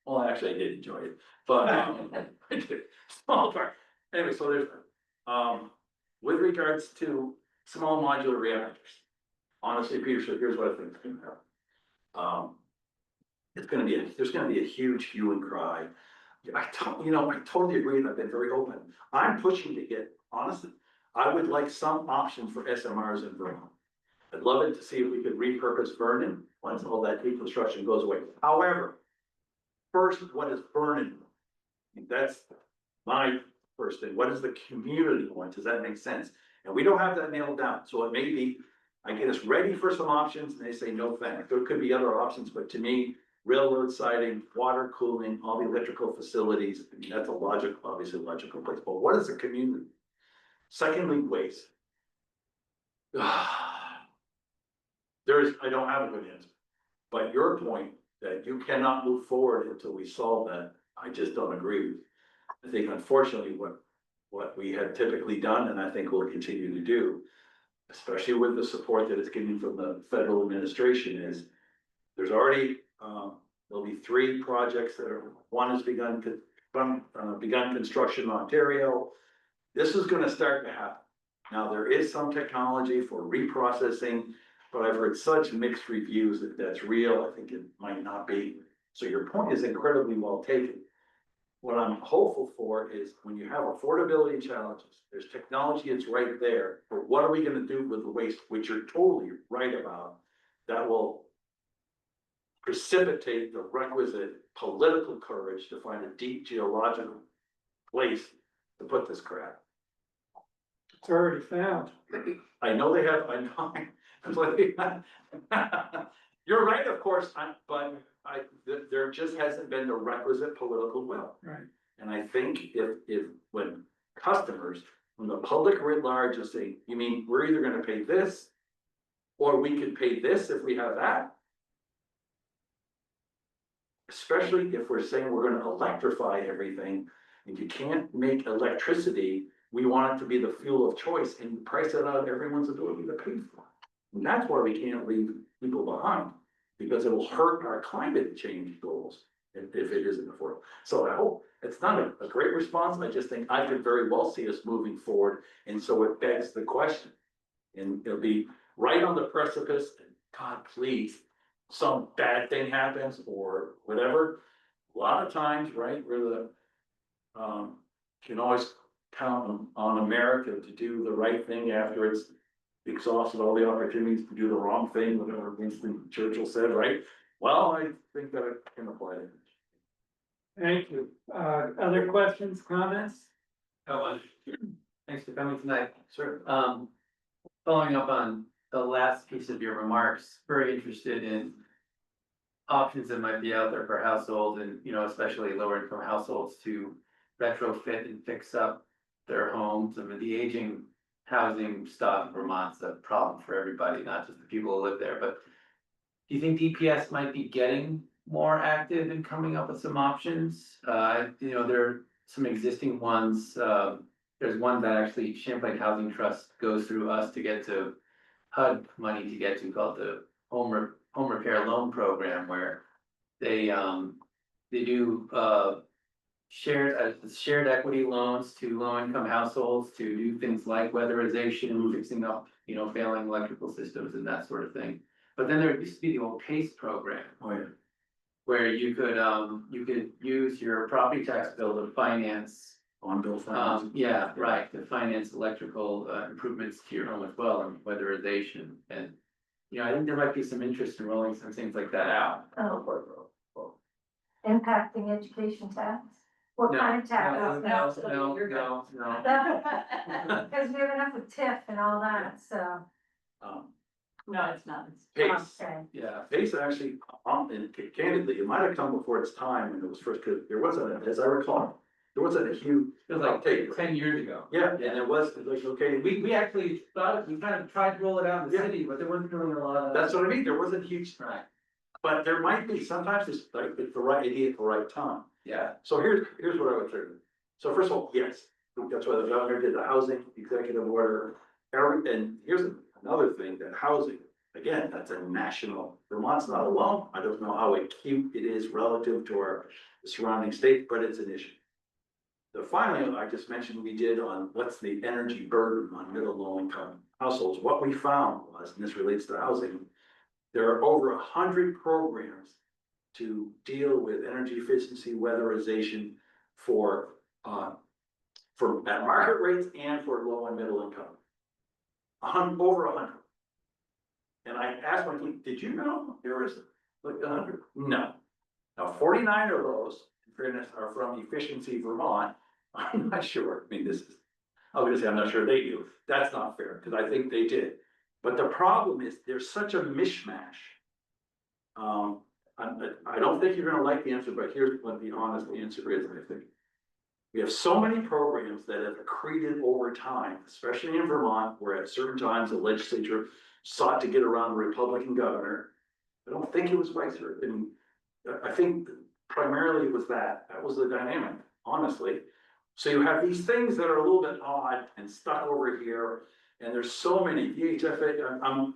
Well, actually, I did enjoy it, but I did. Small part. Anyway, so there's with regards to small modular reactors. Honestly, Peter, so here's what I think is going to happen. There's gonna be a huge hue and cry. I totally agree, and I've been very open. I'm pushing to get, honestly, I would like some option for SMRs in Vermont. I'd love it to see if we could repurpose Vernon once all that deconstruction goes away. However, first, what is Vernon? That's my first thing. What is the community want? Does that make sense? And we don't have that nailed down. So it may be, I get us ready for some options and they say, no thanks. There could be other options, but to me, railroad siding, water cooling, all the electrical facilities, I mean, that's obviously logical place. But what is the community? Secondly, waste. I don't have a good answer, but your point that you cannot move forward until we solve that, I just don't agree with. I think unfortunately what we have typically done, and I think we'll continue to do, especially with the support that it's getting from the federal administration, is there's already, there'll be 3 projects one has begun construction in Ontario. This is gonna start to happen. Now, there is some technology for reprocessing, but I've heard such mixed reviews that that's real. I think it might not be. So your point is incredibly well taken. What I'm hopeful for is when you have affordability challenges, there's technology, it's right there, but what are we gonna do with the waste, which you're totally right about, that will precipitate the requisite political courage to find a deep geological place to put this crap. It's already found. I know they have, I know. You're right, of course, but there just hasn't been the requisite political will. Right. And I think if when the public writ large is saying, you mean we're either gonna pay this, or we could pay this if we have that. Especially if we're saying we're gonna electrify everything, and you can't make electricity, we want it to be the fuel of choice, and you price it out of everyone's ability to pay for it. And that's why we can't leave people behind, because it will hurt our climate change goals if it isn't affordable. So I hope it's not a great response. I just think I could very well see us moving forward. And so it begs the question, and it'll be right on the precipice, and God, please, some bad thing happens or whatever. A lot of times, right, we're can always count on America to do the right thing after it's exhausted all the opportunities to do the wrong thing, whatever Winston Churchill said, right? Well, I think that it can apply to it. Thank you. Other questions, comments? Thanks for coming tonight. Sure. Following up on the last piece of your remarks, very interested in options that might be out there for households and, especially lower income households to retrofit and fix up their homes. I mean, the aging housing stuff in Vermont's a problem for everybody, not just the people who live there, but do you think DPS might be getting more active in coming up with some options? There are some existing ones, there's one that actually Champlain Housing Trust goes through us to get to HUD money to get to, called the home repair loan program, where they do, shared equity loans to low-income households to do things like weatherization, fixing up, failing electrical systems and that sort of thing. But then there used to be the old PACE program. Oh, yeah. Where you could use your property tax bill to finance, On-bill finance. yeah, right, to finance electrical improvements to your home as well, and weatherization. And, I think there might be some interest in rolling some things like that out. Impacting education tax? What No, kind of tax? No. Because we have enough with TIF and all that, so. No, it's not. Pace, Okay. Yeah, Pace actually, and candidly, it might have come before its time when it was first, because there wasn't, as I recall, there wasn't a huge. it was like uptake. 10 years ago. Yeah, and it was like, okay, We actually thought, we kind of tried to roll it out in the Yeah. city, but there wasn't really a lot of. that's what I mean, there wasn't huge, Right, but there might be, sometimes it's like, it's the right idea at the right time. yeah, So here's what I would say. So first of all, yes, that's why the governor did the housing executive order. And here's another thing, that housing, again, that's a national, Vermont's not alone. I don't know how acute it is relative to our surrounding state, but it's an issue. The final, I just mentioned we did on what's the energy burden on middle low income households. What we found was, and this relates to housing, there are over 100 programs to deal with energy efficiency, weatherization for at market rates and for low and middle income. Over 100. And I asked my team, did you know there was like 100? No. Now 49 of those, in fairness, are from Efficiency Vermont. I'm not sure. I mean, I was gonna say, I'm not sure they do. That's not fair, because I think they did. But the problem is there's such a mishmash. I don't think you're gonna like the answer, but here's what the honest answer is, I think. We have so many programs that have accreted over time, especially in Vermont, where at certain times the legislature sought to get around the Republican governor. I don't think it was vice versa. I think primarily it was that was the dynamic, honestly. So you have these things that are a little bit odd and stuck over here, and there's so many VHFA.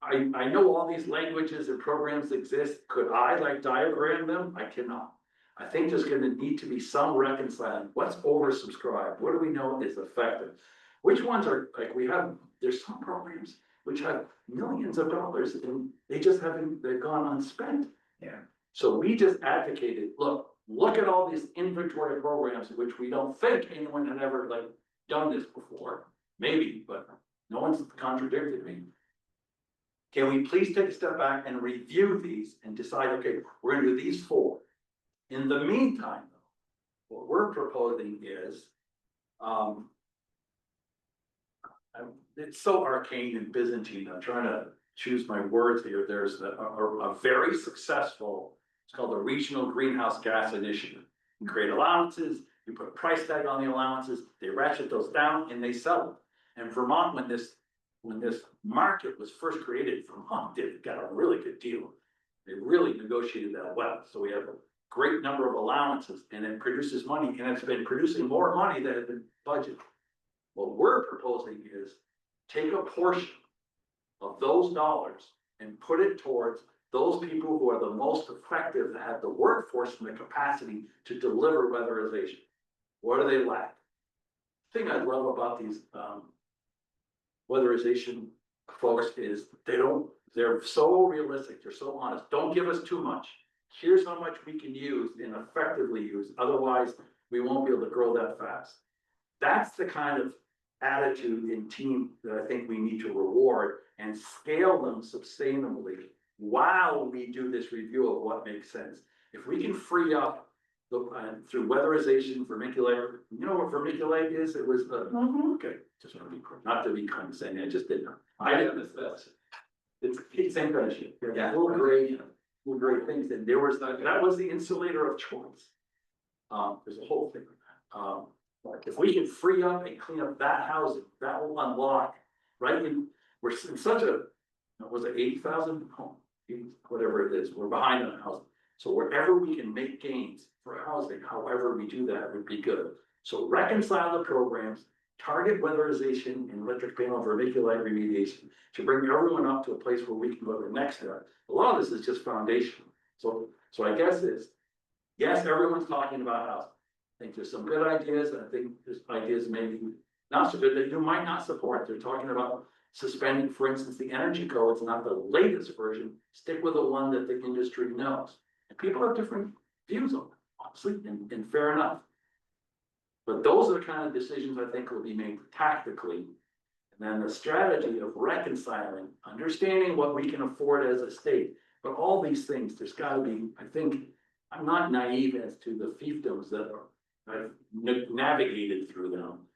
I know all these languages and programs exist. Could I like diagram them? I cannot. I think there's gonna need to be some reconciling. What's oversubscribed? What do we know is effective? Which ones are, like, there's some programs which have millions of dollars and they've gone unspent. yeah. So we just advocated, look at all these inventory programs, which we don't think anyone had ever done this before. Maybe, but no one's contradicted me. Can we please take a step back and review these and decide, okay, we're gonna do these 4. In the meantime, though, what we're proposing is, it's so arcane and Byzantine, I'm trying to choose my words here. There's a very successful, it's called the Regional Greenhouse Gas Initiative. You create allowances, you put a price tag on the allowances, they ratchet those down and they sell them. And Vermont, when this market was first created, Vermont got a really good deal. They really negotiated that well. So we have a great number of allowances and it produces money, and it's been producing more money than had been budgeted. What we're proposing is take a portion of those dollars and put it towards those people who are the most effective, that have the workforce and the capacity to deliver weatherization. What do they lack? The thing I love about these weatherization folks is they're so realistic, they're so honest. Don't give us too much. Here's how much we can use and effectively use, otherwise we won't be able to grow that fast. That's the kind of attitude in team that I think we need to reward and scale them sustainably while we do this review of what makes sense. If we can free up through weatherization, vermiculite, you know what vermiculite is? It was the, okay, just want to be, not to be condescending, I just didn't know. I didn't miss this. It's the same kind of shit. Yeah. Little gray things, and that was the insulator of choice. There's a whole thing. If we can free up and clean up that housing, that will unlock, right? We're in such a, was it 80,000? Whatever it is, we're behind on housing. So wherever we can make gains for housing, however we do that would be good. So reconcile the programs, target weatherization and electric panel vermiculite remediation to bring everyone up to a place where we can go to the next step. A lot of this is just foundational. So I guess it's, yes, everyone's talking about housing. I think there's some good ideas, and I think there's ideas maybe not so good that you might not support. They're talking about suspending, for instance, the energy code. It's not the latest version. Stick with the one that the industry knows. And people have different views on it, honestly, and fair enough. But those are the kind of decisions I think will be made tactically. And then the strategy of reconciling, understanding what we can afford as a state. But all these things, there's got to be, I think, I'm not naive as to the fiefdoms that are, I've navigated through them.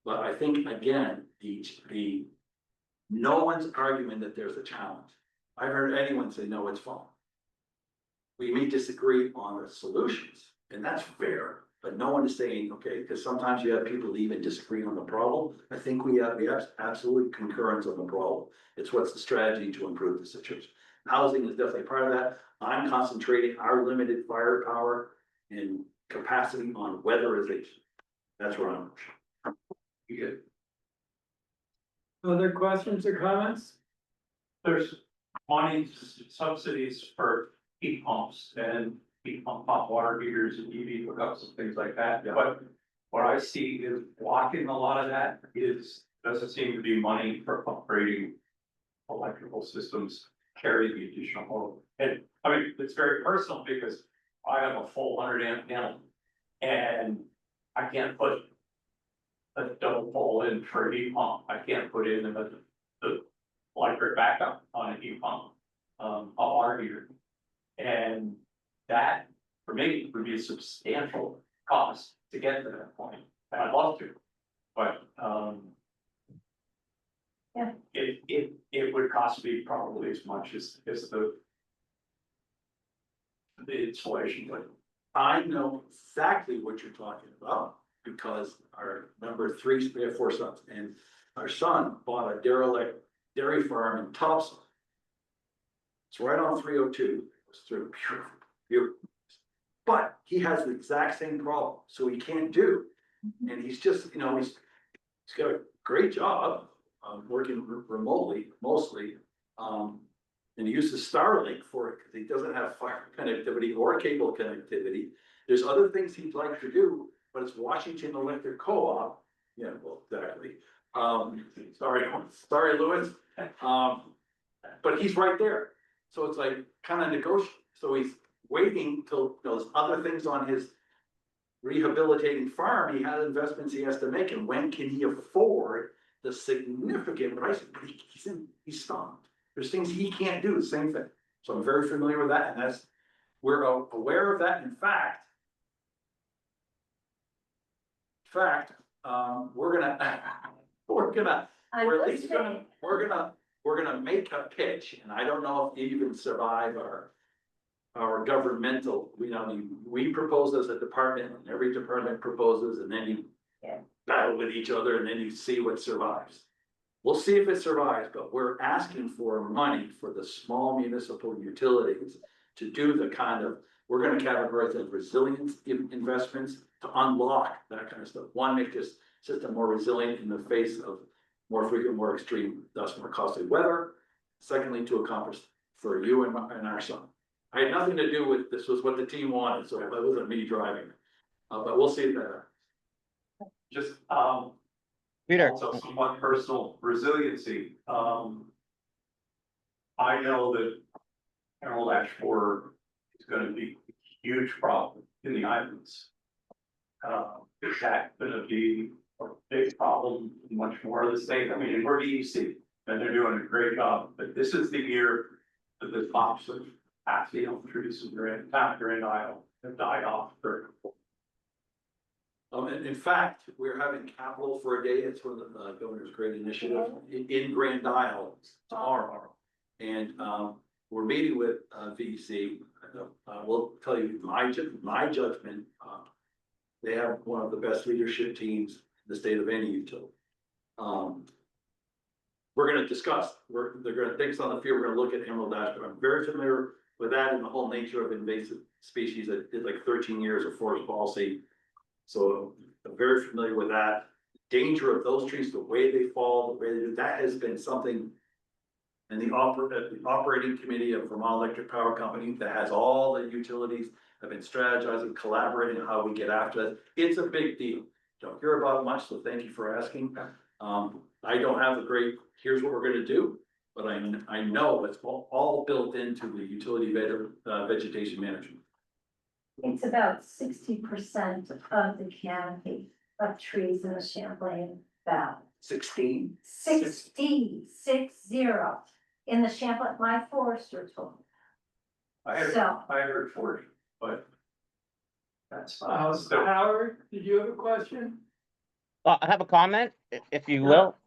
But I think, again, the no one's arguing that there's a challenge. I've heard anyone say, no, it's fine. We may disagree on the solutions, and that's fair, but no one is saying, okay, because sometimes you have people that even disagree on the problem. I think we have absolute concurrence on the problem. It's what's the strategy to improve the situation. Housing is definitely part of that. I'm concentrating our limited firepower and capacity on weatherization. That's where I'm. You good? Other questions or comments? There's money subsidies for heat pumps and heat pump hot water heaters and EV hookups and things like that. Yeah. But what I see is blocking a lot of that doesn't seem to be money for upgrading electrical systems, carry the additional load. And I mean, it's very personal because I have a full 100 amp panel and I can't put a double pole in for a heat pump. I can't put in the electric backup on a heat pump, hot water heater. And that, for me, would be a substantial cost to get to that point. And I'd love to, but, Yeah. it would cost me probably as much as the installation would. I know exactly what you're talking about because our number three, we have 4 sons, and our son bought a derelict dairy farm in Thompson. It's right on 302. It's through beautiful. But he has the exact same problem, so he can't do. And he's just, he's got a great job, working remotely mostly. And he uses Starlink for it because he doesn't have fire connectivity or cable connectivity. There's other things he'd like to do, but it's Washington Electric Co-op. Yeah, well, exactly. Sorry, Louis. But he's right there. So it's like kind of negotiate. So he's waiting till those other things on his rehabilitating farm. He has investments he has to make, and when can he afford the significant pricing? He's stumped. There's things he can't do, the same thing. So I'm very familiar with that, and we're aware of that. In fact, we're at least gonna make a pitch, and I don't know if you even survive our governmental, we propose as a department, and every department proposes, and then you battle with each other, and then you see what survives. We'll see if it survives, but we're asking for money for the small municipal utilities to do the kind of, we're gonna categorize as resilience investments to unlock that kind of stuff. One, make this system more resilient in the face of more frequent, more extreme, thus more costly weather. Secondly, to accomplish for you and our son. I had nothing to do with, this was what the team wanted, so that wasn't me driving. But we'll see that. Just, Peter, also somewhat personal resiliency. I know that Harold Ash Borer is gonna be a huge problem in the islands. Is that gonna be a big problem in much more of the state? I mean, we're DEC, and they're doing a great job, but this is the year that the tops of half the elm trees in Grand Isle have died off for. In fact, we're having capital for a day. It's one of the governor's great initiatives in Grand Isle tomorrow. And we're meeting with VEC. We'll tell you my judgment. They have one of the best leadership teams in the state of any utility. We're gonna discuss, they're gonna take us on the field, we're gonna look at emerald ash, but I'm very familiar with that and the whole nature of invasive species. I did like 13 years of forest policy. So I'm very familiar with that. Danger of those trees, the way they fall, the way they do, that has been something. And the operating committee of Vermont Electric Power Company that has all the utilities have been strategizing, collaborating on how we get after that. It's a big deal. Don't hear about it much, so thank you for asking. I don't have the great, here's what we're gonna do, but I know it's all built into the utility vegetation management. It's about 60% of the canopy of trees in the Champlain Valley. 16. 60 in the Champlain, my forester told me. I had, So, I heard 40, but. That's fine. Howard, did you have a question? I have a comment, if you will,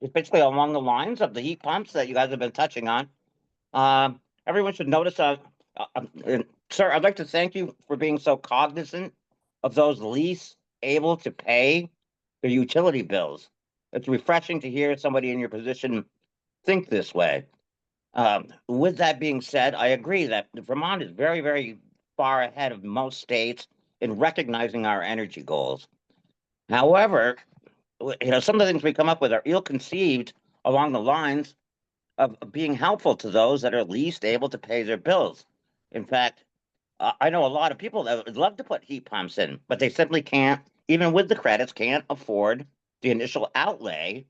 especially along the lines of the heat pumps that you guys have been touching on. Everyone should notice, and sir, I'd like to thank you for being so cognizant of those least able to pay their utility bills. It's refreshing to hear somebody in your position think this way. With that being said, I agree that Vermont is very, very far ahead of most states in recognizing our energy goals. However, some of the things we come up with are ill-conceived along the lines of being helpful to those that are least able to pay their bills. In fact, I know a lot of people that would love to put heat pumps in, but they simply can't, even with the credits, can't afford the initial outlay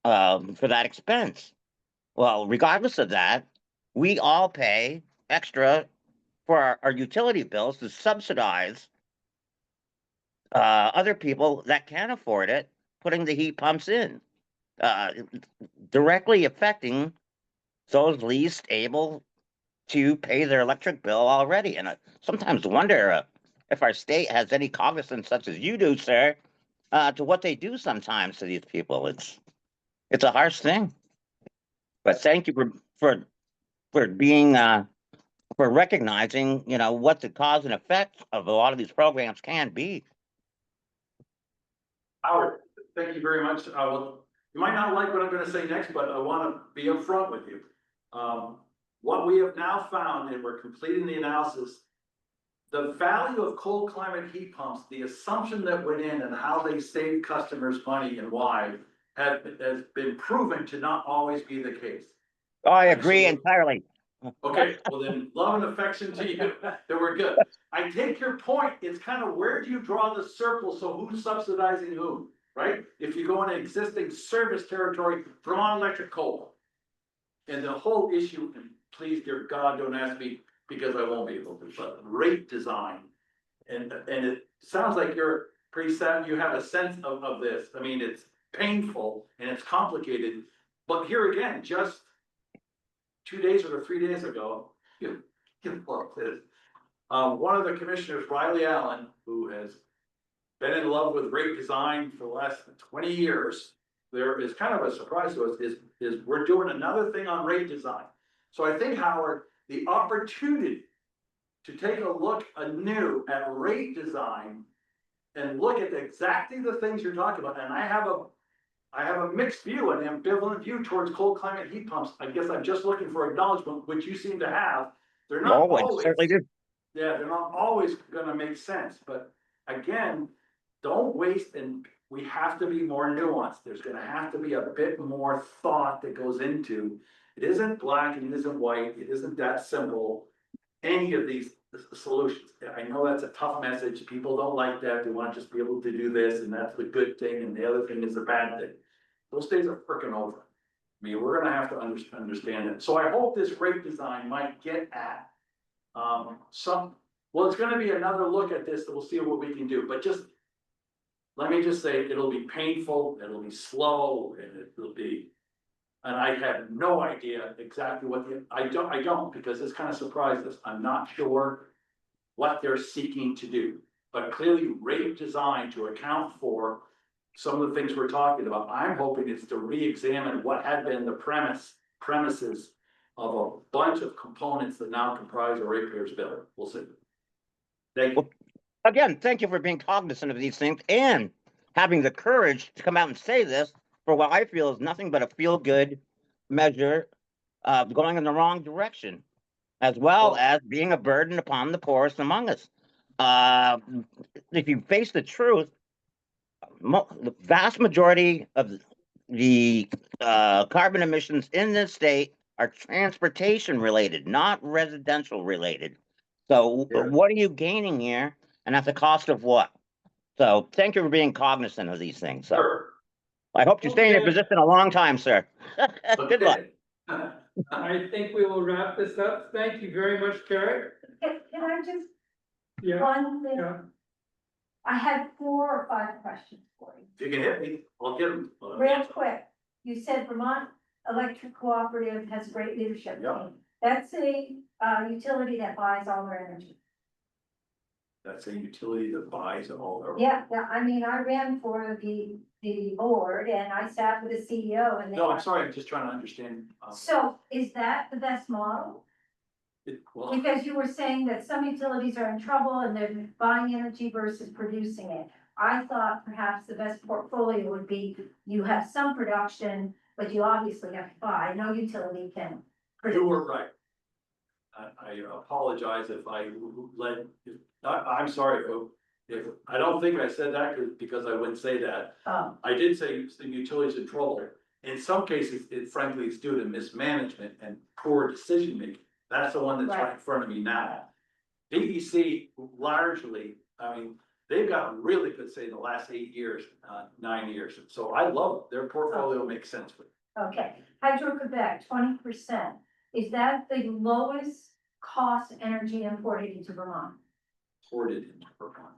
for that expense. Well, regardless of that, we all pay extra for our utility bills to subsidize other people that can afford it, putting the heat pumps in, directly affecting those least able to pay their electric bill already. And I sometimes wonder if our state has any cognizance, such as you do, sir, to what they do sometimes to these people. It's a harsh thing. But thank you for being for recognizing, what the cause and effect of a lot of these programs can be. Howard, thank you very much. You might not like what I'm gonna say next, but I wanna be upfront with you. What we have now found, and we're completing the analysis, the value of cold climate heat pumps, the assumption that went in and how they save customers money and why, has been proven to not always be the case. Oh, I agree Absolutely. entirely. Okay, well then, love and affection to you, that we're good. I take your point, it's kind of where do you draw the circle, so who's subsidizing who, right? If you go in an existing service territory, Vermont Electric Coal. And the whole issue, and please, dear God, don't ask me, because I won't be able to, but rate design. And it sounds like you're pretty sad, you have a sense of this, I mean, it's painful and it's complicated. But here again, just 2 days or 3 days ago, you love this. One of the commissioners, Riley Allen, who has been in love with rate design for the last 20 years. There is kind of a surprise to us is we're doing another thing on rate design. So I think, Howard, the opportunity to take a look anew at rate design and look at exactly the things you're talking about, and I have a mixed view, an ambivalent view towards cold climate heat pumps. I guess I'm just looking for acknowledgement, which you seem to have. They're not Oh, I always, certainly do. yeah, they're not always gonna make sense, but again, don't waste, and we have to be more nuanced. There's gonna have to be a bit more thought that goes into. It isn't black and it isn't white, it isn't that simple. Any of these solutions, I know that's a tough message, people don't like that, they wanna just be able to do this, and that's the good thing, and the other thing is the bad thing. Those days are freaking over. I mean, we're gonna have to understand it, so I hope this rate design might get at. Well, it's gonna be another look at this, that we'll see what we can do, but just. Let me just say, it'll be painful, it'll be slow, and it'll be. And I have no idea exactly what I don't, because this kind of surprised us, I'm not sure. What they're seeking to do, but clearly rate design to account for. Some of the things we're talking about, I'm hoping it's to re-examine what had been the premises. Of a bunch of components that now comprise a ratepayers bill, we'll see. Thank you. again, thank you for being cognizant of these things and having the courage to come out and say this for what I feel is nothing but a feel-good measure going in the wrong direction, as well as being a burden upon the poorest among us. Uh, if you face the truth, the vast majority of the carbon emissions in this state are transportation related, not residential related. So Yeah. what are you gaining here, and at the cost of what? So thank you for being cognizant of these things. So Sure. I hope you stay in your Okay. position a long time, sir. Good luck. Okay. I think we will wrap this up. Thank you very much, Carrie. Can I just, Yeah, one thing, yeah. I had 4 or 5 questions for you. If you can hit me, I'll get them. Real quick, you said Vermont Electric Cooperative has great leadership. Yeah. team. That's a utility that buys all their energy. That's a utility that buys all their. Yeah, I mean, I ran for the board and I sat with the CEO and they. No, I'm sorry, I'm just trying to understand. So is that the best model? Well, Because you were saying that some utilities are in trouble and they're buying energy versus producing it. I thought perhaps the best portfolio would be you have some production, but you obviously have to buy. No utility can. you were right. I apologize if I led, I'm sorry, if, I don't think I said that because I wouldn't say that. I did say the utilities in trouble. In some cases, it frankly is due to mismanagement and poor decision making. That's the one that's right in front of me now. DEC largely, I mean, they've gotten really good, say, in the last 8 years, 9 years. So I love it. Their portfolio makes sense with it. Okay, Hydro-Quebec, 20%. Is that the lowest cost energy imported into Vermont? Ported into Vermont.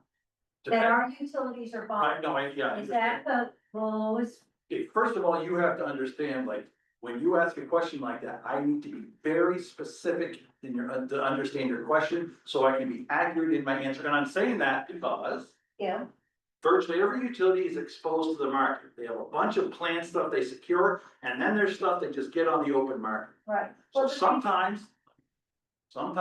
That our utilities are buying? Yeah. Is that the lowest? Okay, first of all, you have to understand, like, when you ask a question like that, I need to be very specific in to understand your question, so I can be accurate in my answer, and I'm saying that because Yeah. virtually every utility is exposed to the market. They have a bunch of plant stuff they secure, and then there's stuff they just get on the open market. Right. So Well, sometimes when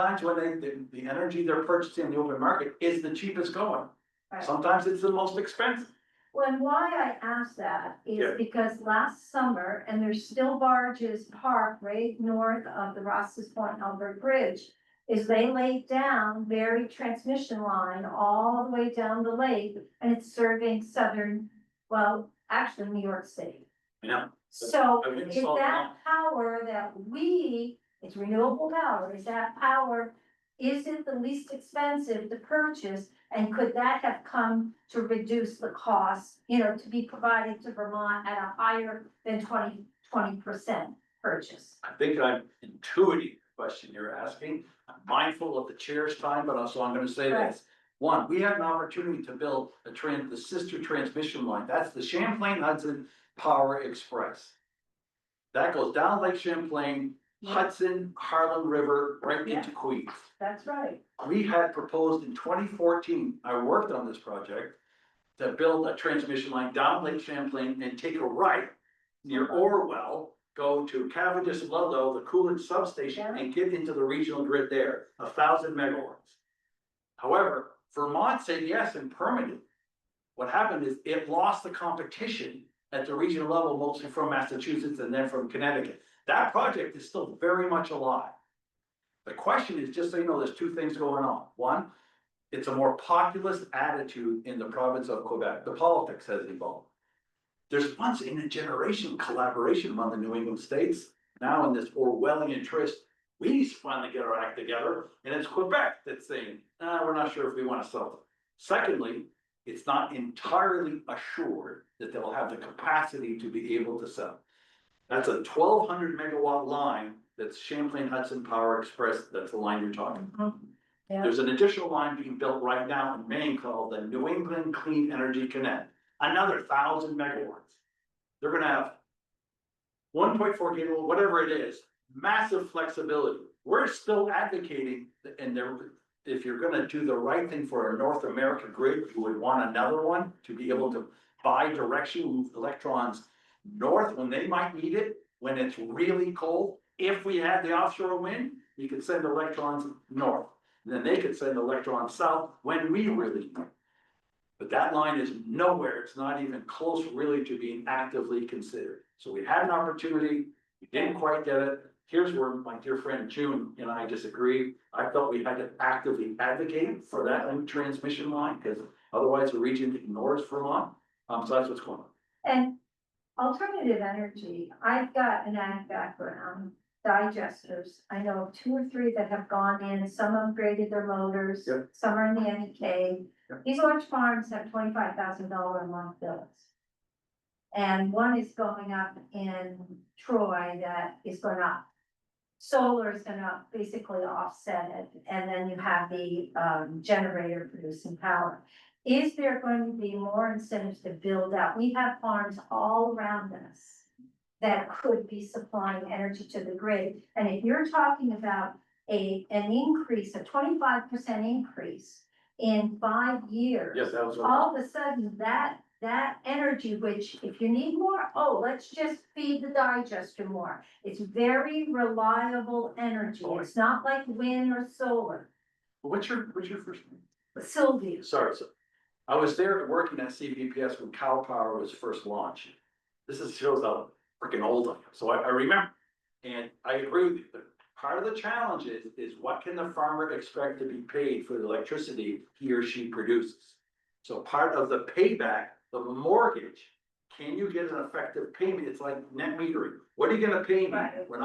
the energy they're purchasing in the open market is the cheapest going. Right. Sometimes it's the most expensive. Well, and why I asked that Yeah. is because last summer, and there's still barges parked right north of the Ross's Point Albert Bridge, is they laid down buried transmission line all the way down the lake, and it's serving southern, well, actually New York City. Yeah. So I've been is solved that power that it's renewable power, is that power, is it the least expensive to purchase? And could that have come to reduce the cost, to be provided to Vermont at a higher than 20% purchase? I think I'm intuiting the question you're asking. I'm mindful of the chair's time, but also I'm gonna say Right. this. One, we had an opportunity to build the sister transmission line. That's the Champlain Hudson Power Express. That goes down Lake Champlain, Yeah. Hudson, Harlem River, right Yeah. into Queens. That's right. We had proposed in 2014, I worked on this project, to build a transmission line down Lake Champlain and take a right near Orwell, go to Cavendish Ludlow, the Coolidge substation, and get into the regional grid there, 1,000 megawatts. However, Vermont said yes and permitted. What happened is it lost the competition at the regional level, mostly from Massachusetts and then from Connecticut. That project is still very much alive. The question is, just so you know, there's 2 things going on. One, it's a more populist attitude in the province of Quebec. The politics has evolved. There's once in a generation collaboration among the New England states. Now in this Orwellian twist, we need to finally get our act together. And it's Quebec that's saying, we're not sure if we want to sell it. Secondly, it's not entirely assured that they'll have the capacity to be able to sell. That's a 1,200 megawatt line. That's Champlain Hudson Power Express. That's the line you're talking about. Yeah. There's an additional line being built right now in Maine called the New England Clean Energy Connect, another 1,000 megawatts. They're gonna have 1.4 gigawatt, whatever it is, massive flexibility. We're still advocating, and if you're gonna do the right thing for a North American grid, you would want another one to be able to bi-direction move electrons north when they might need it, when it's really cold. If we had the offshore wind, you could send electrons north. and then they could send electrons south when we really need. But that line is nowhere, it's not even close really to being actively considered. So we had an opportunity, we didn't quite get it. Here's where my dear friend June and I disagree. I felt we had to actively advocate for that new transmission line, because otherwise the region ignores Vermont. So that's what's going on. And alternative energy, I've got an ag background, digesters. I know of 2 or 3 that have gone in, some upgraded their motors, Yep. some are in the NEK. Yep. These large farms have $25,000 a month bills. And one is going up in Troy that is going up. Solar is gonna basically offset it, and then you have the generator producing power. Is there going to be more incentives to build out? We have farms all around us that could be supplying energy to the grid. And if you're talking about an increase, a 25% increase in 5 years. Yes, that was. All of a sudden, that energy, which if you need more, oh, let's just feed the digester more. It's very reliable energy. It's not like wind or solar. What's your first name? Sylvia, Sorry, so I was there working at CVPS when Cow Power was first launched. Shows how freaking old I am, so I remember, and I agree with you, but part of the challenge is what can the farmer expect to be paid for the electricity he or she produces? So part of the payback of a mortgage, can you get an effective payment? It's like net metering. What are you gonna pay me Right. when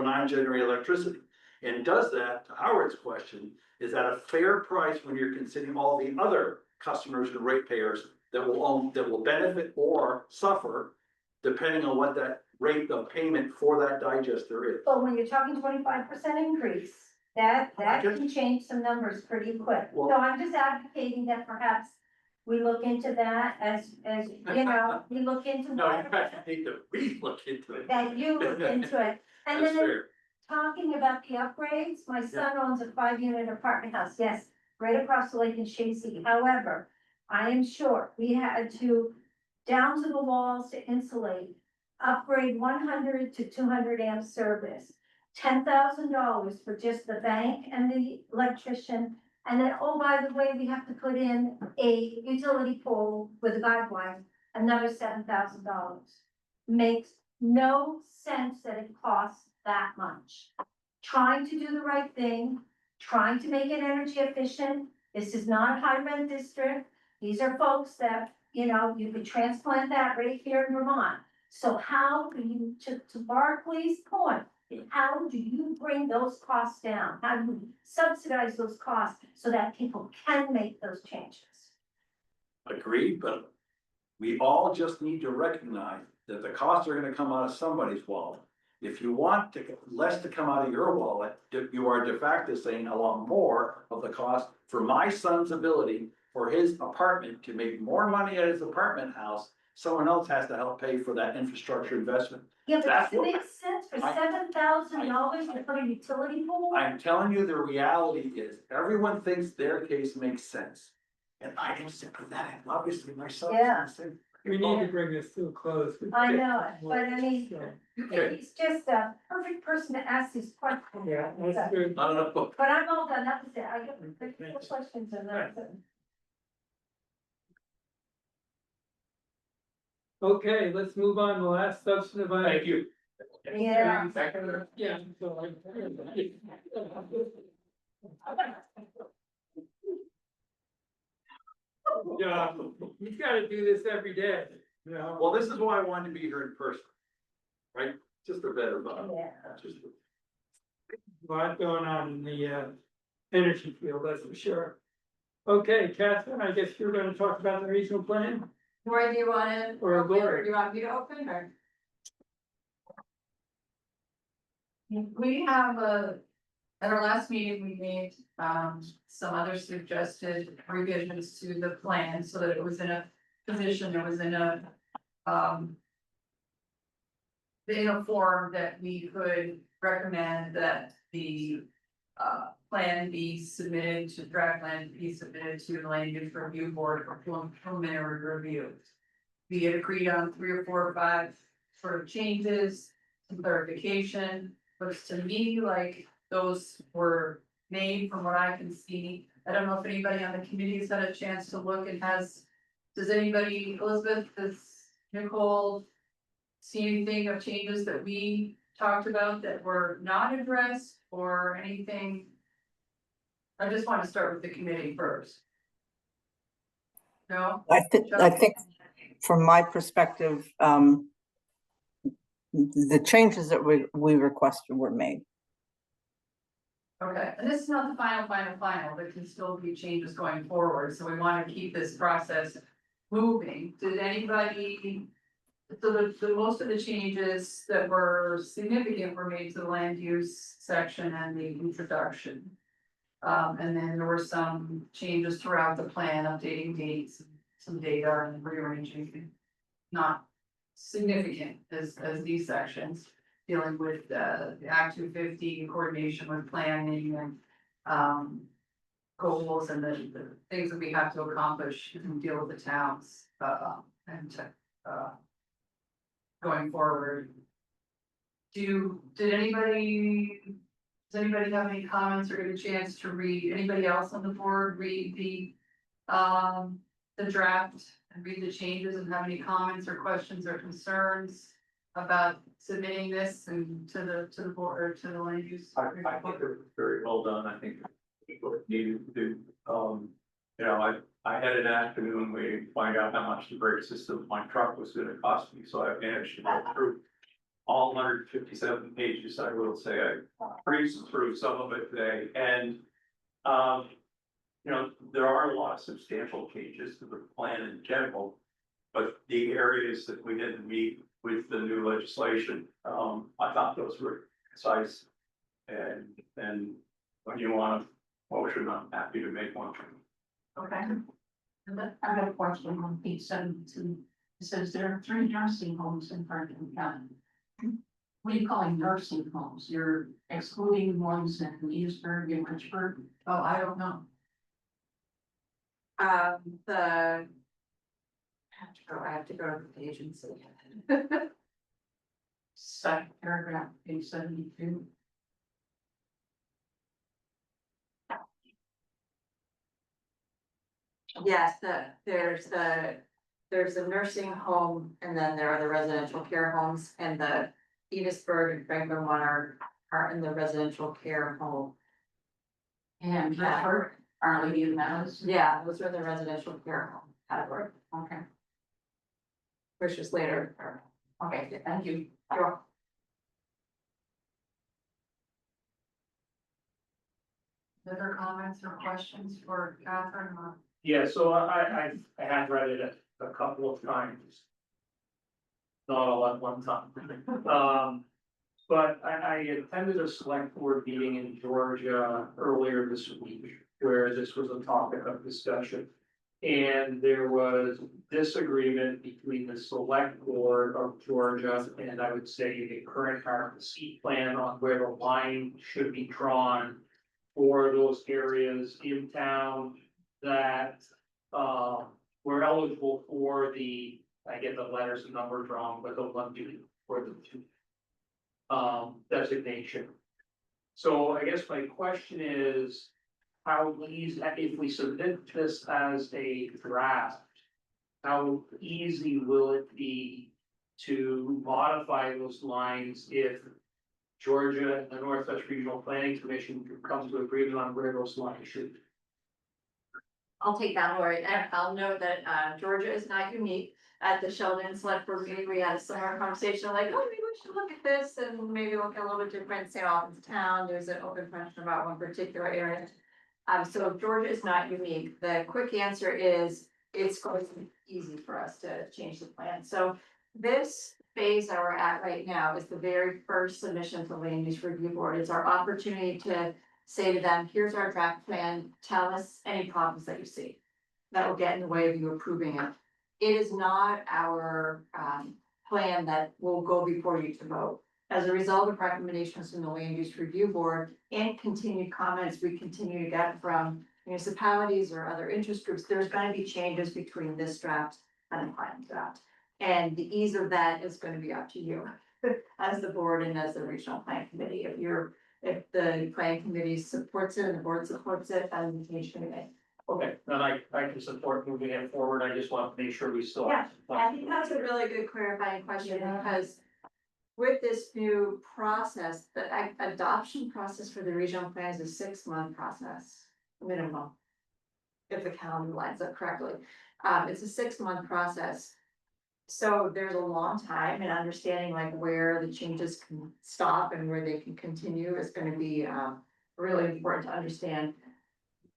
I generate electricity? And does that, to Howard's question, is that a fair price when you're considering all the other customers and ratepayers that will benefit or suffer, depending on what that rate of payment for that digester is? but when you're talking 25% increase, that I guess- can change some numbers pretty quick. Well- So I'm just advocating that perhaps we look into that as, you know, we look into. No, in fact, I think that we look into it. That you look into it. And That's then fair. talking about the upgrades, my son owns a 5-unit apartment house, yes, right across the lake in Shakespeare. However, I am sure we had to, down to the walls to insulate, upgrade 100 to 200 amp service, $10,000 for just the bank and the electrician. And then, oh, by the way, we have to put in a utility pole with a guide wire, another $7,000. Makes no sense that it costs that much. Trying to do the right thing, trying to make it energy efficient. This is not a high rent district. These are folks that, you know, you could transplant that right here in Vermont. So how do you, to Barclay's point, how do you bring those costs down? How do you subsidize those costs so that people can make those changes? Agreed, but we all just need to recognize that the costs are gonna come out of somebody's wallet. If you want less to come out of your wallet, you are de facto saying a lot more of the cost for my son's ability for his apartment to make more money at his apartment house. Someone else has to help pay for that infrastructure investment. Yeah, but That's does it what- make sense for I- $7,000 to put a utility pole? I'm telling you, the reality is, everyone thinks their case makes sense. And I am sympathetic, obviously, myself. Yeah. We need to bring this to a close. I know it, but I mean, So, Okay. he's just a perfect person to ask these questions. yeah, that's good. I don't know. But I'm all done, that was it, I got 4 questions and that's it. Okay, let's move on to the last substantive item. Thank you. Yeah. Yeah. So yeah, he's gotta do this every day, you know? Well, this is why I wanted to be here in person. Right, just a better, Yeah. just. A lot going on in the energy field, that's for sure. Okay, Catherine, I guess you're gonna talk about the regional plan? Where do you want it? Or open, Laura. do you want me to open or? We have at our last meeting, we made, some other suggested revisions to the plan so that it was in a position, it was in a, in a form that we could recommend that the, plan be submitted to draft land, be submitted to the land use review board for preliminary review. We had agreed on 3 or 4 or 5 sort of changes, some clarification, but to me, like, those were made from what I can see. I don't know if anybody on the committee has had a chance to look and does anybody, Elizabeth, does Nicole see anything of changes that we talked about that were not addressed or anything? I just want to start with the committee first. No? I think from my perspective, the changes that we requested were made. Okay, and this is not the final, there can still be changes going forward, so we want to keep this process moving. Did anybody? So the most of the changes that were significant were made to the land use section and the introduction. And then there were some changes throughout the plan, updating dates, some data and rearranging. Not significant as these sections, dealing with the Act 250, coordination with planning and goals and the things that we have to accomplish and deal with the towns, and going forward. Does anybody have any comments or get a chance to read, anybody else on the board read the draft and read the changes and have any comments or questions or concerns about submitting this and to the board or to the land use? I think they're very well done. I think what needed to do, you know, I had an afternoon where you find out how much the brake system of my truck was gonna cost me, so I managed to go through all 157 pages. I will say I breezed through some of it today, and you know, there are a lot of substantial changes to the plan in general, but the areas that we didn't meet with the new legislation, I thought those were concise. And when you want a motion, I'm happy to make one. Okay. I have a question on page 72. It says there are 3 nursing homes in Franklin County. What are you calling nursing homes? You're excluding ones in Leesburg and Richburg? Oh, I don't know. I have to go to the page and see. Second paragraph, page 72. Yes, there's a nursing home and then there are the residential care homes and the Edithsburg and Franklin one are in the residential care home. And Richburg, Our Lady of Meadows? Yeah, those are the residential care home category, Okay, which is later. okay, thank you. Sure. Other comments or questions for Catherine? Yeah, so I had read it a couple of times. Not all at one time. But I attended a select board meeting in Georgia earlier this week, where this was a topic of discussion. And there was disagreement between the select board of Georgia and I would say the current NRPC plan on where the line should be drawn for those areas in town that were eligible for the, I get the letters and numbers wrong, but the one for the 2 designation. So I guess my question is, how easy, if we submit this as a draft, how easy will it be to modify those lines if Georgia and the Northwest Regional Planning Commission come to agreement on where those lines should be? I'll take that, Lori, and I'll note that Georgia is not unique. At the Sheldon Select Board meeting, we had a similar conversation, like, oh, maybe we should look at this and maybe look a little bit different, say off in town, there's an open question about one particular area. So Georgia is not unique. The quick answer is, it's going to be easy for us to change the plan. So this phase that we're at right now is the very first submission to Land Use Review Board. It's our opportunity to say to them, here's our draft plan, tell us any problems that you see that will get in the way of you approving it. It is not our plan that will go before you to vote. As a result of recommendations from the Land Use Review Board and continued comments we continue to get from municipalities or other interest groups, there's going to be changes between this draft and the final draft. And the ease of that is going to be up to you as the board and as the regional plan committee. If you're if the planning committee supports it and the board supports it, then the change can be made. Okay, then I can support moving it forward, I just want to make sure we still. Yeah, I think that's a really good clarifying question, because with this new process, the adoption process for the regional plan is a 6-month process, minimum. If the calendar lines up correctly, it's a 6-month process. So there's a long time, and understanding like where the changes can stop and where they can continue is gonna be, really important to understand.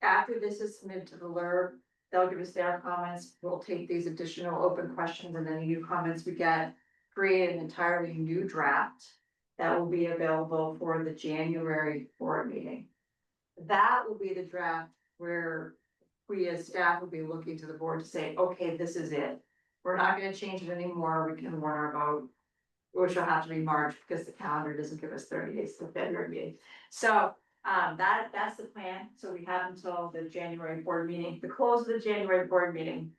After this is submitted to the LURB, they'll give us their comments, we'll take these additional open questions and any new comments we get, create an entirely new draft that will be available for the January board meeting. That will be the draft where we as staff will be looking to the board to say, okay, this is it. We're not gonna change it anymore, we can warn our vote, which will have to be March, because the calendar doesn't give us 30 days to February meeting. So, that's the plan, so we have until the January board meeting, the close of the January board meeting.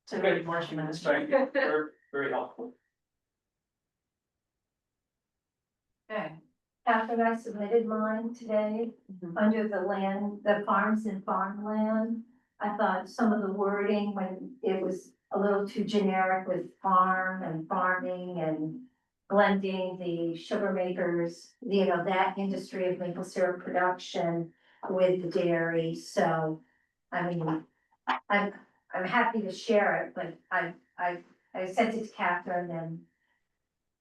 To make more minutes. Thank you, very, very helpful. Okay, After I submitted mine today, under the land, the farms and farmland, I thought some of the wording, when it was a little too generic with farm and farming and blending the sugar makers, that industry of maple syrup production with the dairy, so, I mean, I'm happy to share it, but I sent it to Catherine and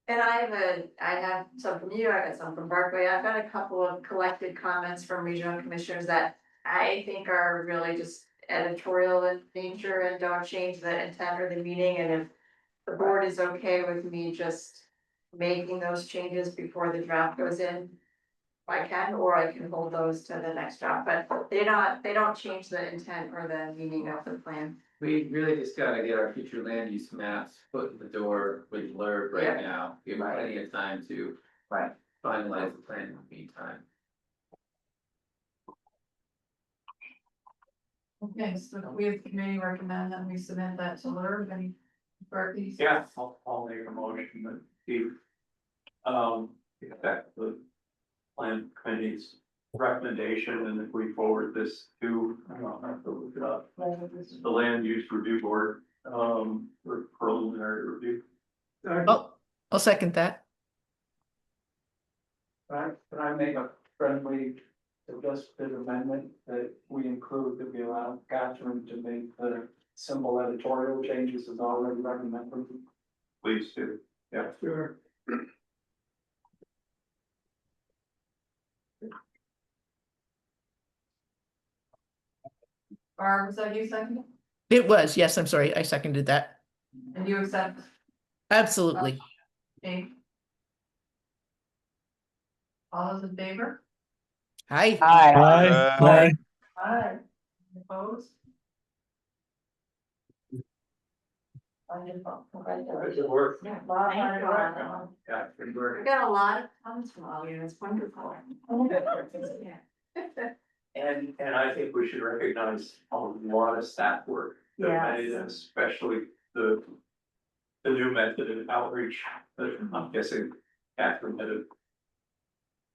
And I have some from you, I got some from Barclay, I've got a couple of collected comments from regional commissioners that I think are really just editorial in nature and don't change the intent or the meaning, and if the board is okay with me just making those changes before the draft goes in, I can, or I can hold those to the next draft, but they don't change the intent or the meaning of the plan. We really just gotta get our future land use maps put in the door with LURB Yeah. right now, give them plenty of time to. Right. Finalize the plan in the meantime. okay, so we have the committee recommend that we submit that to LURB and Berkeley. Yeah, I'll make a motion that the accept the plan committee's recommendation, and if we forward this to, I don't have to look it up, the land use review board, for preliminary review. I'll second that. Can I make a friendly suggested amendment that we include that we allow Catherine to make the simple editorial changes as already recommended? Please do, yeah. Sure. Barb, was that you second? It was, yes, I'm sorry, I seconded that. And you accept? Absolutely. Okay. All those in favor? Hi. Aye. Aye. Opposed? wonderful, congratulations. Good work. Yeah, Thank you. Yeah, good work. We got a lot of comments from all of you, it's wonderful. Yeah. And I think we should recognize a lot of staff work that made it, especially the new method of outreach that I'm guessing Catherine had a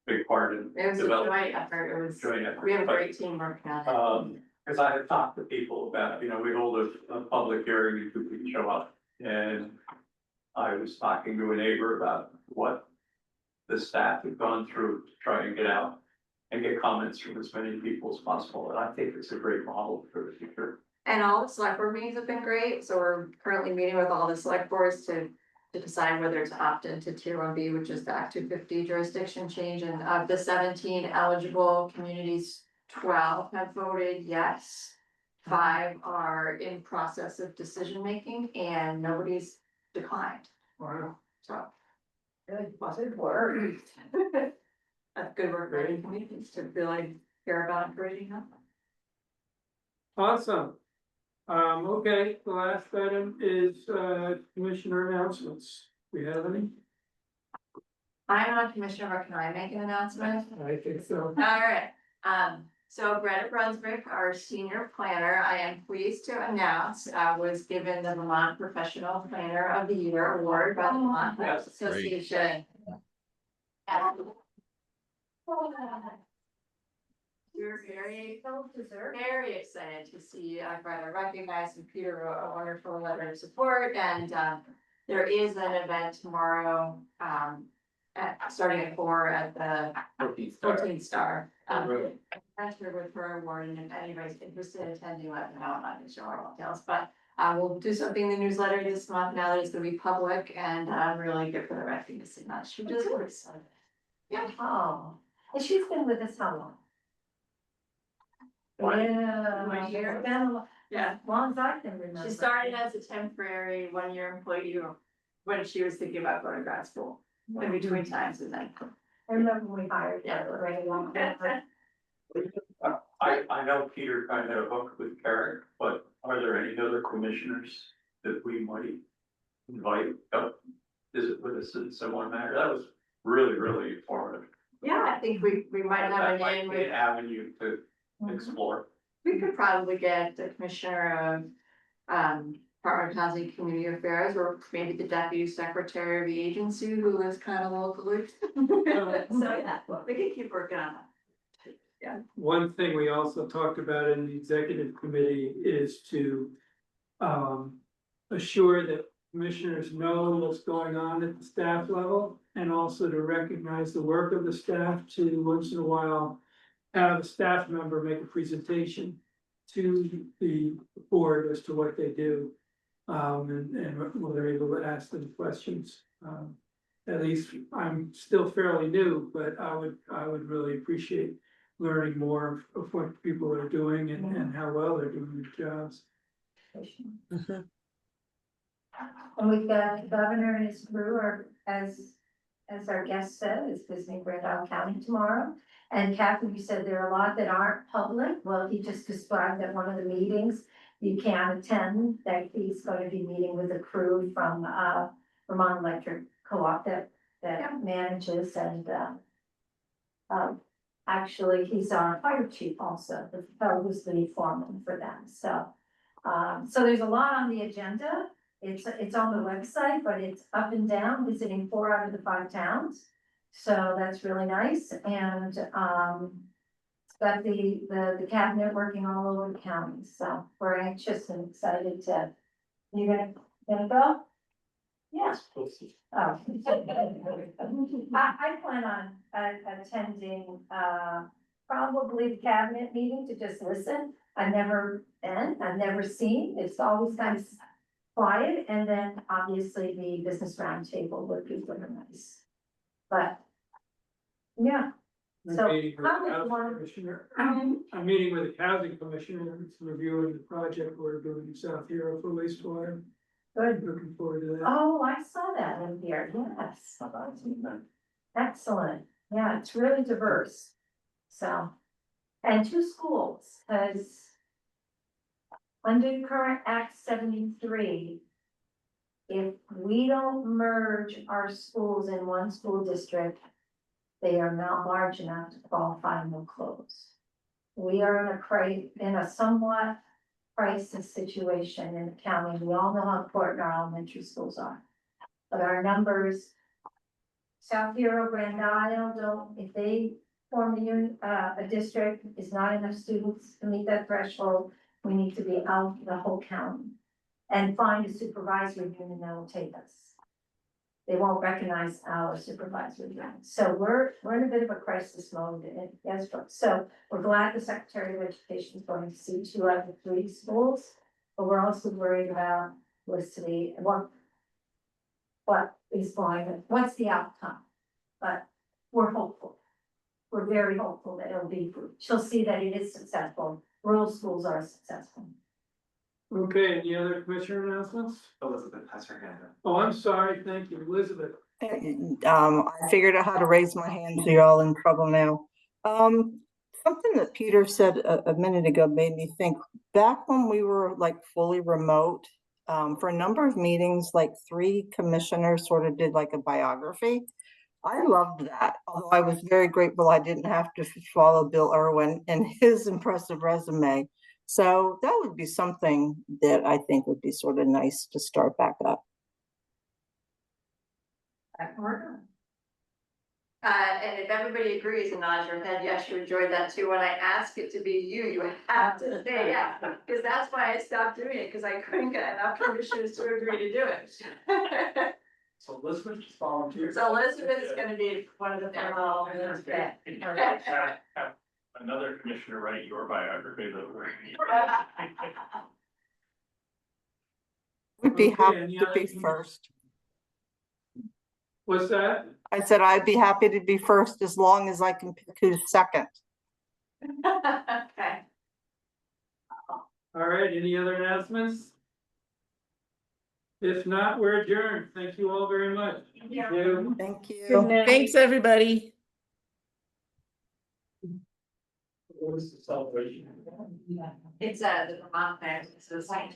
big part in It was a developing. joint effort, it was, Joint effort. we have a great team working on it. Cause I had talked to people about, we hold a public hearing and people can show up. And I was talking to a neighbor about what the staff had gone through to try and get out and get comments from as many people as possible. And I think it's a great model for the future. And all the select board meetings have been great, so we're currently meeting with all the select boards to decide whether to opt into tier 1B, which is the Act 250 jurisdiction change, and of the 17 eligible communities, 12 have voted yes. 5 are in process of decision making and nobody's declined. Wow. So. Good, positive work. That's good work, for communities to really care about encouraging them. Awesome. Okay, the last item is, commissioner announcements. We have any? I'm not commissioner, but can I make an announcement? I think so. All right, so Greta Brunswick, our senior planner, I am pleased to announce, was given the Vermont Professional Planner of the Year award by the Vermont Press Association. We're very excited to see, I recognize and Peter wrote a wonderful letter of support, and there is an event tomorrow, starting at 4 at the 14 Star. After with her award, and if anybody's interested in attending, let me know, I'm not sure all details, but we'll do something in the newsletter this month now that it's gonna be public, and really good for the recognition, that she just works. Yeah. Oh, and she's been with us how long? One Yeah. It's been a Yeah. as long as I can remember. She started as a temporary one-year employee when she was thinking about going to grad school, in between times, and then. I remember when we hired her, right, long time. I know Peter kind of had a hook with Eric, but are there any other commissioners that we might invite up, visit with us in similar manner? That was really, really informative. Yeah, I think we might have That a might name be with. an avenue to explore. We could probably get the commissioner of, Department of Housing and Community Affairs, or maybe the deputy secretary of the agency who lives kind of locally. So, yeah, we can keep working on that. One thing we also talked about in the executive committee is to assure that commissioners know what's going on at the staff level, and also to recognize the work of the staff, to once in a while have a staff member make a presentation to the board as to what they do. And when they're able to ask them questions. At least I'm still fairly new, but I would really appreciate learning more of what people are doing and how well they're doing their jobs. And we've got the governor and his crew are, as our guest said, is visiting Grand Isle County tomorrow. And Kathy, you said there are a lot that aren't public. Well, he just described at one of the meetings you can attend, that he's going to be meeting with a crew from Vermont Electric Co-op that manages, and actually he's our fire chief also, the fellow who's the foreman for them. So so there's a lot on the agenda. It's on the website, but it's up and down, visiting 4 out of the 5 towns. So that's really nice, and it's got the cabinet working all over the county, so we're anxious and excited to. You gonna go? Yes. Oh. I plan on attending probably the cabinet meeting to just listen. I've never been, I've never seen, it's always kind of quiet, and then obviously the business roundtable where people are nice. But, yeah. So, I'm meeting with the how would you housing want- commissioner. I'm meeting with the housing commissioner, it's reviewing the project we're doing in South Hero for wastewater. Good. Looking forward to that. Oh, I saw that in here, yes. Excellent, yeah, it's really diverse. So, and 2 schools, because under current Act 73, if we don't merge our schools in one school district, they are not large enough to qualify and will close. We are in a somewhat crisis situation in the county. We all know how important our elementary schools are. But our numbers, South Hero, Grand Isle, don't, if they form a district, is not enough students to meet that threshold, we need to be out the whole county. And find a supervisory union that will take us. They won't recognize our supervisory union. So we're in a bit of a crisis mode in Esbrook. So we're glad the Secretary of Education is going to see 2 out of the 3 schools, but we're also worried about Felicity and what is going, what's the outcome? But we're hopeful. We're very hopeful that it'll be, she'll see that it is successful. Rural schools are successful. Okay, any other commissioner announcements? Elizabeth has her hand up. Oh, I'm sorry, thank you, Elizabeth. I figured out how to raise my hand, so you're all in trouble now. Something that Peter said a minute ago made me think, back when we were like fully remote, for a number of meetings, like 3 commissioners sort of did like a biography. I loved that, although I was very grateful I didn't have to follow Bill Irwin and his impressive resume. So that would be something that I think would be sort of nice to start back up. And if everybody agrees and nods your head, yes, you enjoyed that too, when I ask it to be you, you have to say yes. Because that's why I stopped doing it, because I couldn't get enough commissioners to agree to do it. So Elizabeth just volunteered. So Elizabeth is gonna be one of the panel. Have another commissioner write your biography though. Would be Okay, happy any to other be things? first. What's that? I said I'd be happy to be first as long as I can pick who's second. Okay. All right, any other announcements? If not, we're adjourned. Thank you all very much. Thank you. Thank Good you. night. Thanks, everybody. What is the celebration? It's the Vermont Fair, so it's like